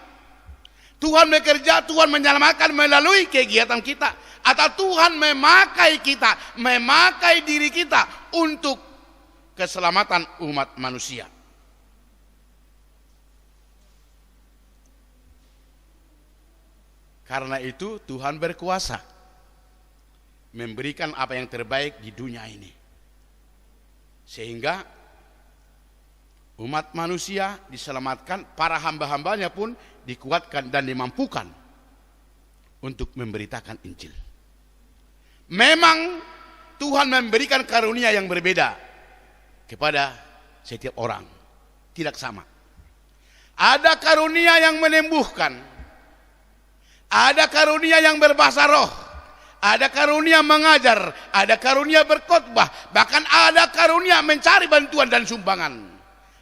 Tuhan bekerja, Tuhan menyelamatkan melalui kegiatan kita. Atau Tuhan memakai kita, memakai diri kita untuk keselamatan umat manusia. Karena itu Tuhan berkuasa memberikan apa yang terbaik di dunia ini. Sehingga umat manusia diselamatkan, para hamba-hambanya pun dikuatkan dan dimampukan untuk memberitakan Injil. Memang Tuhan memberikan karunia yang berbeda kepada setiap orang. Tidak sama. Ada karunia yang menyembuhkan. Ada karunia yang berbahasa roh, ada karunia mengajar, ada karunia berkhotbah, bahkan ada karunia mencari bantuan dan sumbangan.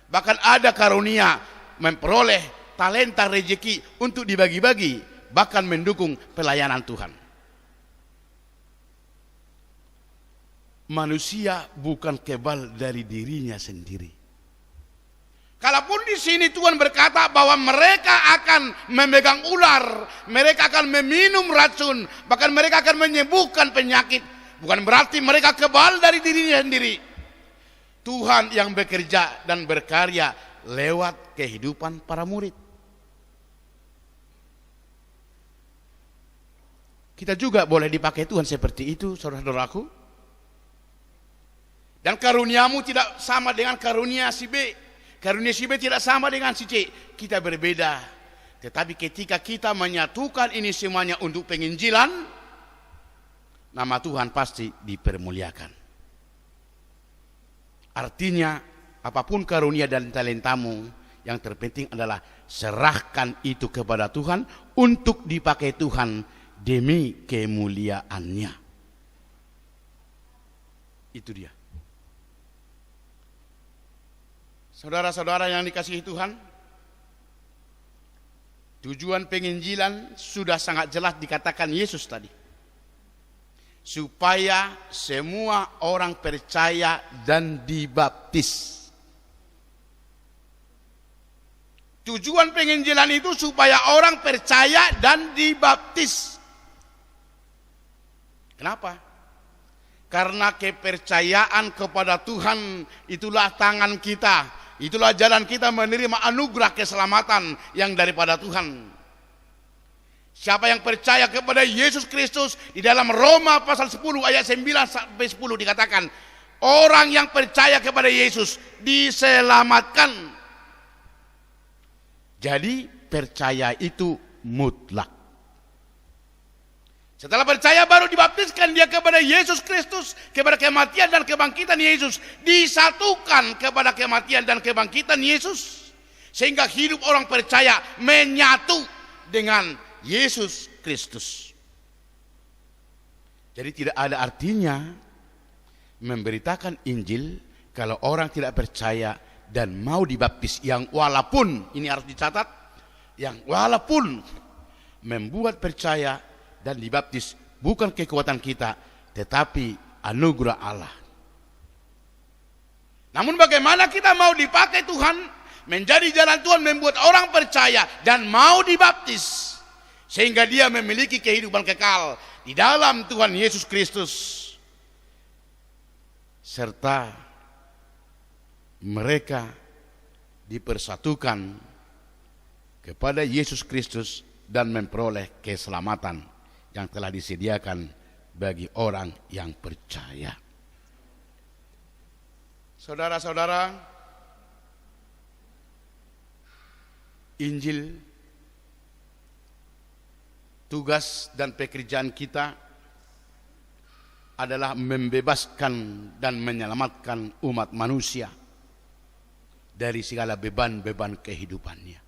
Bahkan ada karunia memperoleh talenta rezeki untuk dibagi-bagi, bahkan mendukung pelayanan Tuhan. Manusia bukan kebal dari dirinya sendiri. Kalaupun di sini Tuhan berkata bahwa mereka akan memegang ular, mereka akan meminum racun, bahkan mereka akan menyembuhkan penyakit, bukan berarti mereka kebal dari dirinya sendiri. Tuhan yang bekerja dan berkarya lewat kehidupan para murid. Kita juga boleh dipakai Tuhan seperti itu, saudara-saudaraku. Dan karuniamu tidak sama dengan karunia si B. Karunia si B tidak sama dengan si C. Kita berbeda. Tetapi ketika kita menyatukan ini semuanya untuk penginjilan, nama Tuhan pasti dipermuliakan. Artinya, apapun karunia dan talentamu, yang terpenting adalah serahkan itu kepada Tuhan untuk dipakai Tuhan demi kemuliaannya. Itu dia. Saudara-saudara yang dikasihi Tuhan, tujuan penginjilan sudah sangat jelas dikatakan Yesus tadi. Supaya semua orang percaya dan dibaptis. Tujuan penginjilan itu supaya orang percaya dan dibaptis. Kenapa? Karena kepercayaan kepada Tuhan itulah tangan kita, itulah jalan kita menerima anugerah keselamatan yang daripada Tuhan. Siapa yang percaya kepada Yesus Kristus, di dalam Roma pasal 10 ayat 9 sampai 10 dikatakan, orang yang percaya kepada Yesus diselamatkan. Jadi percaya itu mutlak. Setelah percaya baru dibaptiskan dia kepada Yesus Kristus, kepada kematian dan kebangkitan Yesus, disatukan kepada kematian dan kebangkitan Yesus, sehingga hidup orang percaya menyatu dengan Yesus Kristus. Jadi tidak ada artinya memberitakan Injil kalau orang tidak percaya dan mau dibaptis, yang walaupun, ini harus dicatat, yang walaupun membuat percaya dan dibaptis bukan kekuatan kita, tetapi anugerah Allah. Namun bagaimana kita mau dipakai Tuhan, menjadi jalan Tuhan membuat orang percaya dan mau dibaptis, sehingga dia memiliki kehidupan kekal di dalam Tuhan Yesus Kristus, serta mereka dipersatukan kepada Yesus Kristus dan memperoleh keselamatan yang telah disediakan bagi orang yang percaya. Saudara-saudara, Injil, tugas dan pekerjaan kita adalah membebaskan dan menyelamatkan umat manusia dari segala beban-beban kehidupannya.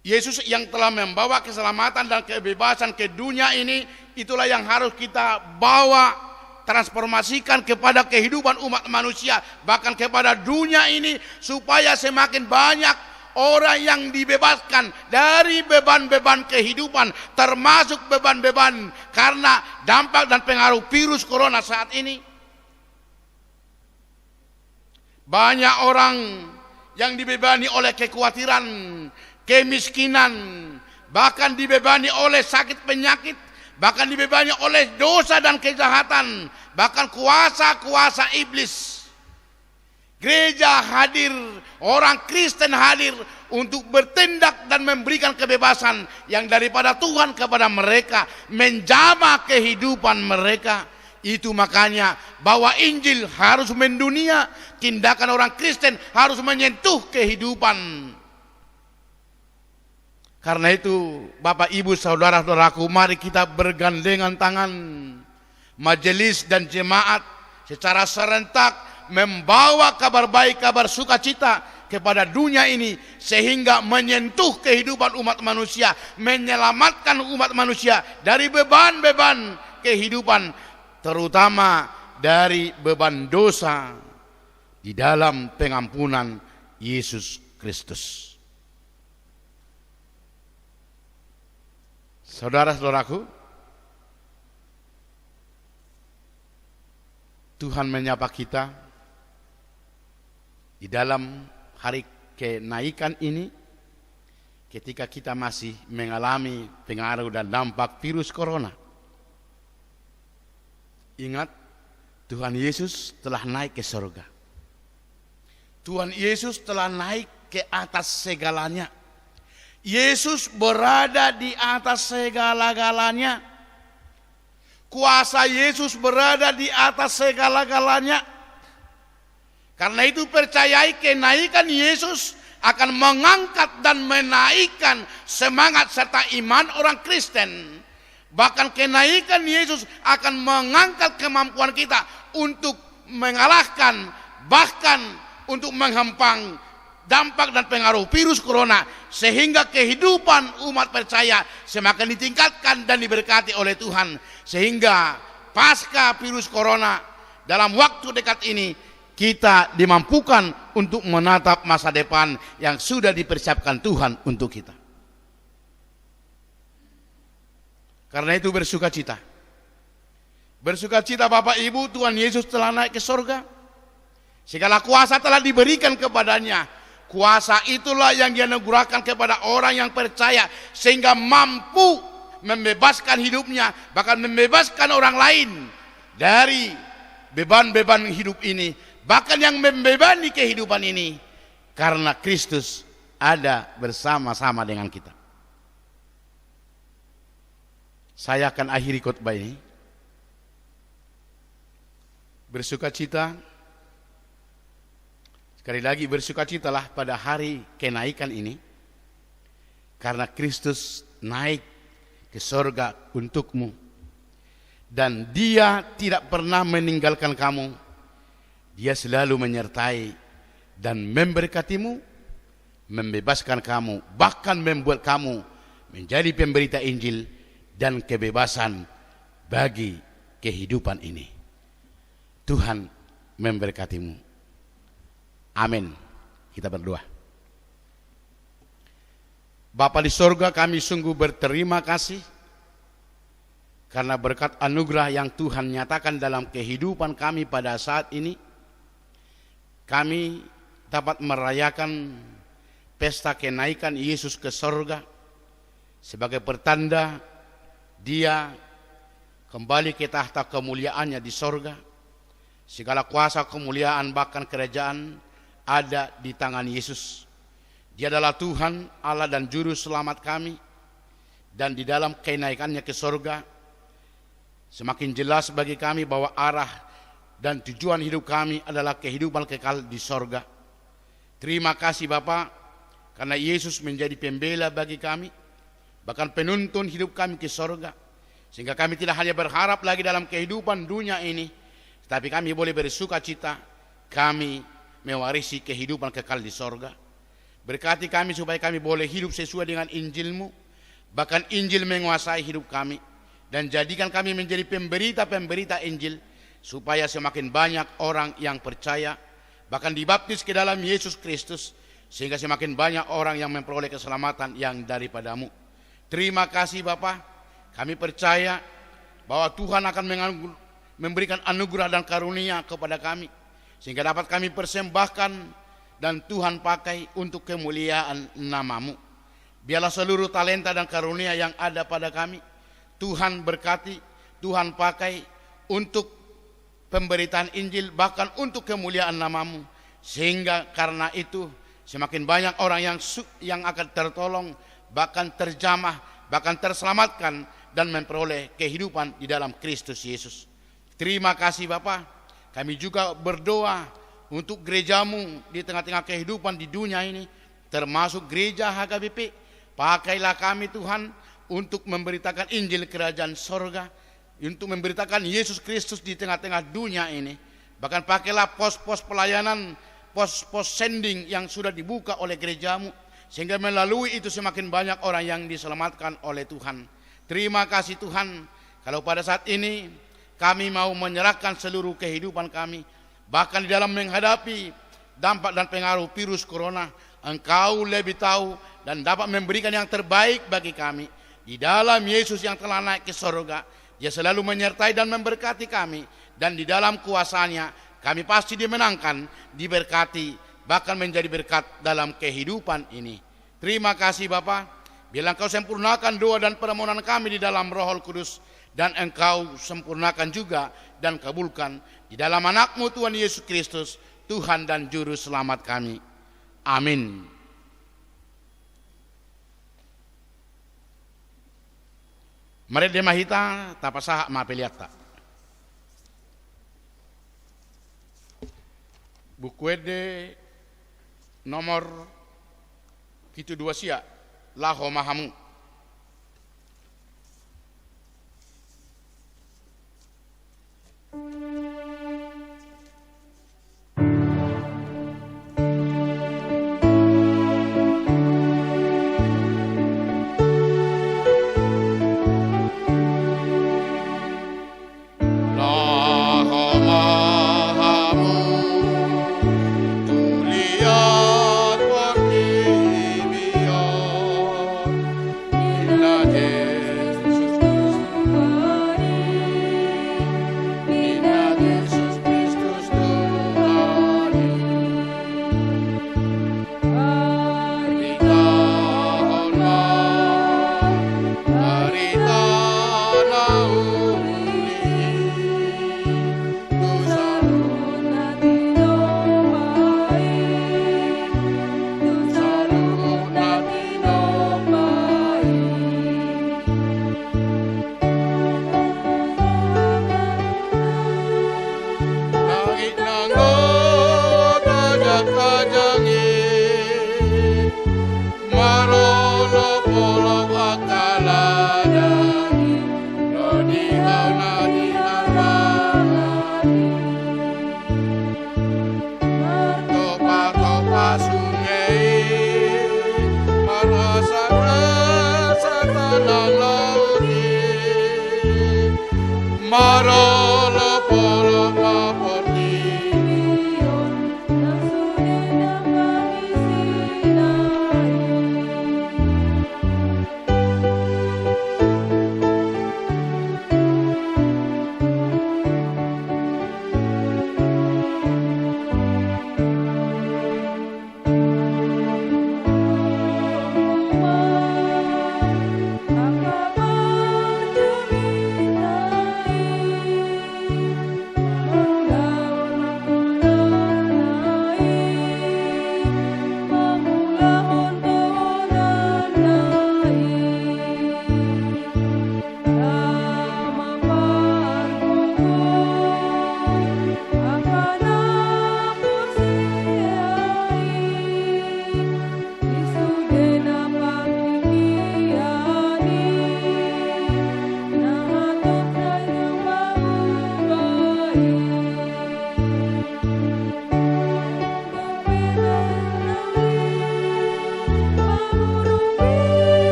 Yesus yang telah membawa keselamatan dan kebebasan ke dunia ini, itulah yang harus kita bawa, transformasikan kepada kehidupan umat manusia, bahkan kepada dunia ini, supaya semakin banyak orang yang dibebaskan dari beban-beban kehidupan, termasuk beban-beban karena dampak dan pengaruh virus corona saat ini. Banyak orang yang dibebani oleh kekhawatiran, kemiskinan, bahkan dibebani oleh sakit penyakit, bahkan dibebani oleh dosa dan kejahatan, bahkan kuasa-kuasa iblis. Gereja hadir, orang Kristen hadir untuk bertindak dan memberikan kebebasan yang daripada Tuhan kepada mereka, menjamah kehidupan mereka. Itu makanya bahwa Injil harus mendunia, tindakan orang Kristen harus menyentuh kehidupan. Karena itu, Bapak, Ibu, saudara-saudaraku, mari kita bergandengan tangan, majelis dan jemaat secara serentak membawa kabar baik, kabar sukacita kepada dunia ini, sehingga menyentuh kehidupan umat manusia, menyelamatkan umat manusia dari beban-beban kehidupan, terutama dari beban dosa di dalam pengampunan Yesus Kristus. Saudara-saudaraku, Tuhan menyapa kita di dalam hari kenaikan ini, ketika kita masih mengalami pengaruh dan dampak virus corona. Ingat, Tuhan Yesus telah naik ke surga. Tuhan Yesus telah naik ke atas segalanya. Yesus berada di atas segala-galanya. Kuasa Yesus berada di atas segala-galanya. Karena itu percayai kenaikan Yesus akan mengangkat dan menaikkan semangat serta iman orang Kristen. Bahkan kenaikan Yesus akan mengangkat kemampuan kita untuk mengalahkan, bahkan untuk menghempang dampak dan pengaruh virus corona, sehingga kehidupan umat percaya semakin ditingkatkan dan diberkati oleh Tuhan, sehingga pasca virus corona dalam waktu dekat ini kita dimampukan untuk menatap masa depan yang sudah dipersiapkan Tuhan untuk kita. Karena itu bersukacita. Bersukacita Bapak Ibu, Tuhan Yesus telah naik ke surga. Segala kuasa telah diberikan kepadanya Kuasa itulah yang dia anugerahkan kepada orang yang percaya, sehingga mampu membebaskan hidupnya, bahkan membebaskan orang lain dari beban-beban hidup ini, bahkan yang membebani kehidupan ini, karena Kristus ada bersama-sama dengan kita. Saya akan akhiri khotbah ini. Bersukacita, sekali lagi bersukacitalah pada hari kenaikan ini, karena Kristus naik ke sorga untukmu, dan Dia tidak pernah meninggalkan kamu. Dia selalu menyertai dan memberkatimu, membebaskan kamu, bahkan membuat kamu menjadi pemberita Injil dan kebebasan bagi kehidupan ini. Tuhan memberkatimu. Amin. Kita berdoa. Bapa di sorga, kami sungguh berterima kasih karena berkat anugerah yang Tuhan nyatakan dalam kehidupan kami pada saat ini. Kami dapat merayakan pesta kenaikan Yesus ke sorga sebagai pertanda Dia kembali ke tahta kemuliaannya di sorga. Segala kuasa, kemuliaan, bahkan kerajaan ada di tangan Yesus. Dia adalah Tuhan, Allah dan Juru Selamat kami. Dan di dalam kenaikannya ke sorga, semakin jelas bagi kami bahwa arah dan tujuan hidup kami adalah kehidupan kekal di sorga. Terima kasih Bapa, karena Yesus menjadi pembela bagi kami, bahkan penuntun hidup kami ke sorga. Sehingga kami tidak hanya berharap lagi dalam kehidupan dunia ini, tapi kami boleh bersuka cita, kami mewarisi kehidupan kekal di sorga. Berkati kami supaya kami boleh hidup sesuai dengan Injil-Mu, bahkan Injil menguasai hidup kami, dan jadikan kami menjadi pemberita-pemberita Injil, supaya semakin banyak orang yang percaya, bahkan dibaptis ke dalam Yesus Kristus, sehingga semakin banyak orang yang memperoleh keselamatan yang daripada-Mu. Terima kasih Bapa, kami percaya bahwa Tuhan akan memberikan anugerah dan karunia kepada kami, sehingga dapat kami persembahkan dan Tuhan pakai untuk kemuliaan nama-Mu. Biarlah seluruh talenta dan karunia yang ada pada kami, Tuhan berkati, Tuhan pakai untuk pemberitaan Injil, bahkan untuk kemuliaan nama-Mu. Sehingga karena itu semakin banyak orang yang akan tertolong, bahkan terjamah, bahkan terselamatkan dan memperoleh kehidupan di dalam Kristus Yesus. Terima kasih Bapa. Kami juga berdoa untuk gereja-Mu di tengah-tengah kehidupan di dunia ini, termasuk gereja HKBP. Pakailah kami Tuhan untuk memberitakan Injil Kerajaan Sorga, untuk memberitakan Yesus Kristus di tengah-tengah dunia ini. Bahkan pakailah pos-pos pelayanan, pos-pos sending yang sudah dibuka oleh gereja-Mu, sehingga melalui itu semakin banyak orang yang diselamatkan oleh Tuhan. Terima kasih Tuhan, kalau pada saat ini kami mau menyerahkan seluruh kehidupan kami, bahkan di dalam menghadapi dampak dan pengaruh virus corona, Engkau lebih tahu dan dapat memberikan yang terbaik bagi kami. Di dalam Yesus yang telah naik ke sorga, Dia selalu menyertai dan memberkati kami, dan di dalam kuasa-Nya kami pasti dimenangkan, diberkati, bahkan menjadi berkat dalam kehidupan ini. Terima kasih Bapa. Biarlah Engkau sempurnakan doa dan permohonan kami di dalam Roh Kudus, dan Engkau sempurnakan juga dan kabulkan di dalam anak-Mu Tuhan Yesus Kristus, Tuhan dan Juru Selamat kami. Amin. Mari demahita tapasaha mapeliata. Bukuede nomor 72 sia laho mahamu.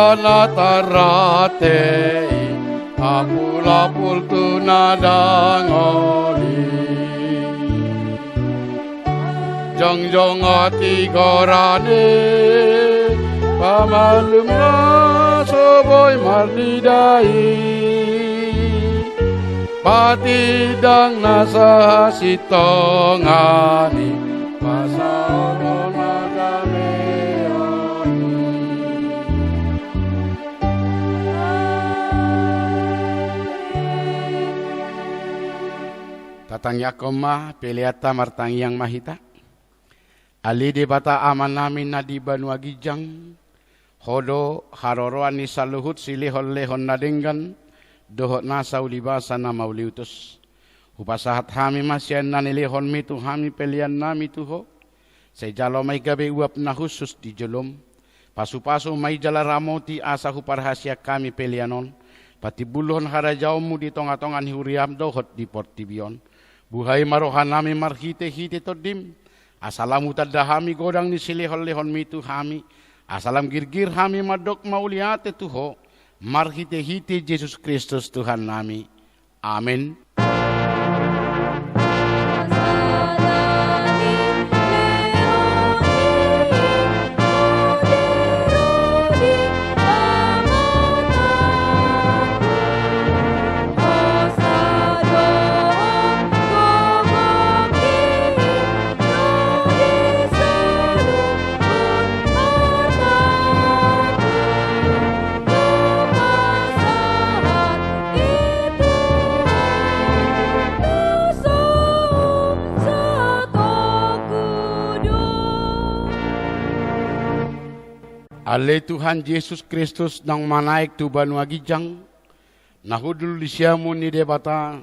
sana tarate apula pultu nadangoli Jong ati gorane pamalum na soboy marnidai patidang nasa sitongani pasao Tatang yakoma peliata martang yang mahita Ali de bata aman namin na di Banua Gijang Hodo haroroan ni saluhut silihon lehon nadenggan Dohot nasa ulibasa na mauliutus Hupasahat hami masyan na nilihon mitu hami pelian nami tuho Say jalo may gabi uap na husus di jelum Pasu-pasu may jala ramoti asa huparhasya kami pelianon Pati bulon harajaumu di tonga-tongan huriam dohot di portibion Buhay marohan nami marhite-hite todim Asalamu tadahami godang ni silihon-lihon mitu hami Asalam girgir hami madok mauliate tuho Marhite-hite Yesus Kristus Tuhan nami Amin. Ale Tuhan Yesus Kristus nang manaik tu Banua Gijang nahudul disiamu ni debata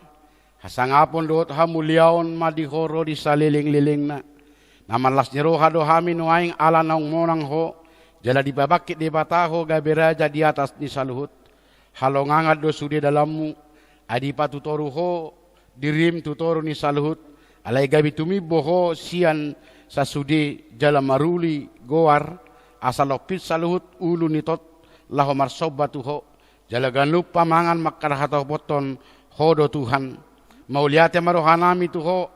hasangapon doot hamuliaon madihoro di saliling-liling na namalas niro hado hami nuaing ala naung monang ho jala dibabakit debata ho gaberaja di atas ni saluhut halongangat do sude dalammu adi patutoru ho dirim tutoru ni saluhut alai gabi tumibo ho sian sasude jala maruli goar asalopit saluhut ulu nitot laho marsobatu ho jalagan lupa mangan makarahataw boton hodo Tuhan mauliate marohanami tuho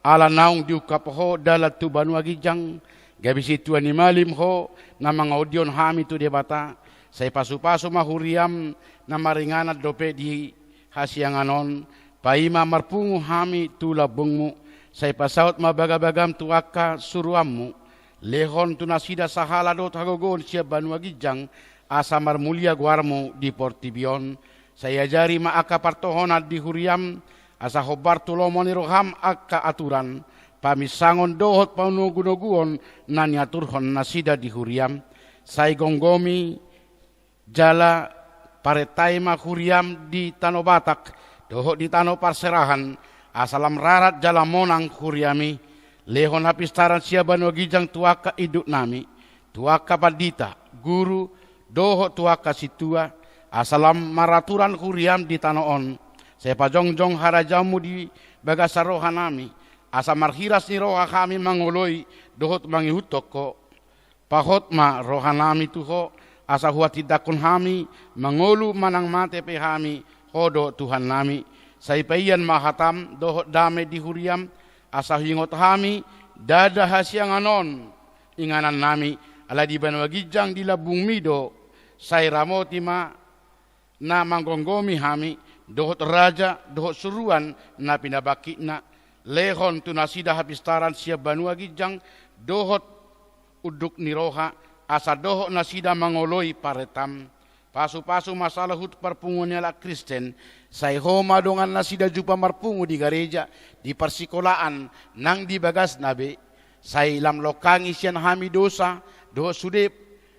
ala naung diukap ho dalat tu Banua Gijang gabisi tuan ni malim ho na mga audion hami tu debata say pasu-pasu mahuriam na maringanat dope di hasianganon paima marpungu hami tu labungmu say pasaut mabagabagam tuaka suruammu lehon tunasida sahala dot hagogon siya Banua Gijang asa marmulia guarmo di portibion saya jari maaka partohonat di huriam asa hobar tulomoni roham akka aturan pamisangon dohot paunugunoguon nanyaturhon nasida di huriam say gonggomi jala paretaima huriam di Tano Batak dohot di Tano Parserahan asalam rarat jala monang huriami lehon hapistaran siya Banua Gijang tuaka iduk nami, tuaka padita, guru, doho tuaka situa, asalam maraturan huriam di tanoon. Saya pajongjong harajamu di bagasaroha nami, asa marhiras ni roha kami mangoloi, dohot mangihutok ko. Pahot ma roha nami tuho, asa huatidakun hami, mangolu manang mate pe hami, hodo Tuhan nami. Saya paian mahatam, dohot dame di huriam, asa hingot hami dada hasiang anon inganan nami ala di Banua Gijang di labung mido say ramoti ma na manggonggomi hami dohot raja dohot suruan na pinabaki na lehon tunasida hapistaran siya Banua Gijang dohot uduk niroha asa dohot nasida mangoloi paretam pasu-pasu masalah hut parpungunya la Kristen say homa dongan nasida jupa marpungu di gereja di persikolaan nang di bagas nabe say lam lokang isian hami dosa do sude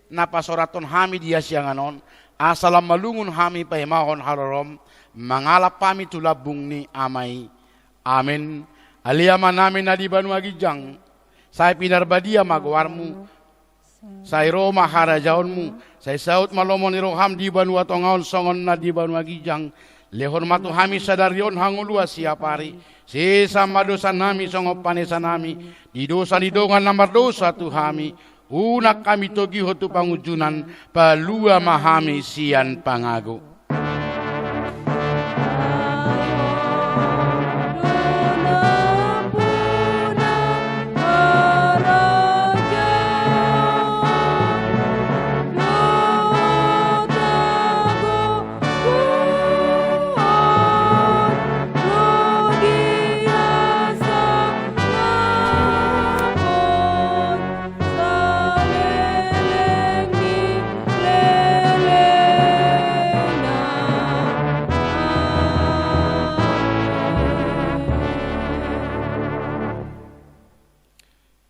napasoraton hami dia sianganon asalam malungun hami paimahon halorom mangalap pami tulabung ni amai amin aliaman namin na di Banua Gijang say pinarbadia magwarmu say Roma harajaonmu say saut malomon ni roham di Banua Tongaon songon na di Banua Gijang lehon matu hami sadarion hangulua siapari sesa madosa nami songop panesa nami di dosa di dongan namar dosa tu hami Unak kami togi hotu pangujunan palua mahami sian pangago.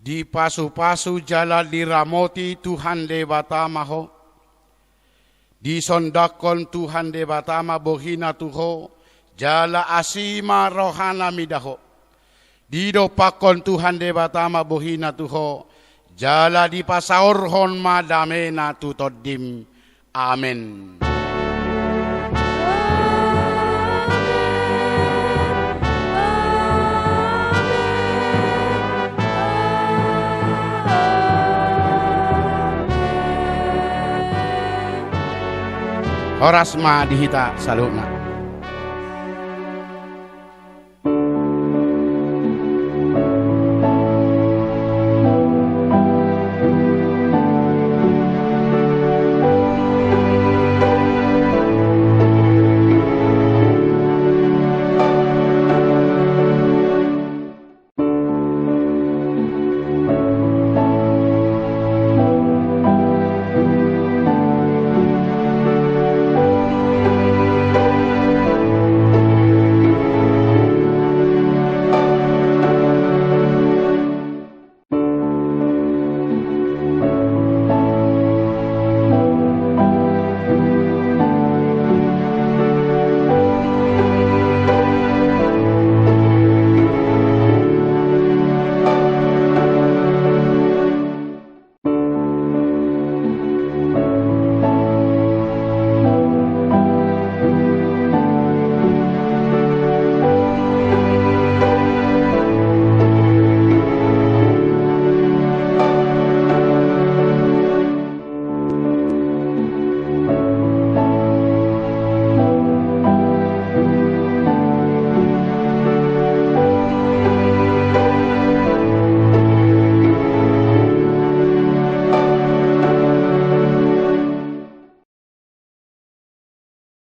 Di pasu-pasu jala diramoti Tuhan debatama ho. Di sondakon Tuhan debatama bohina tuho. Jala asima rohana midaho. Di dopakon Tuhan debatama bohina tuho. Jala di pasaorhon madamena tutodim. Amen. Horas ma dihita saluna.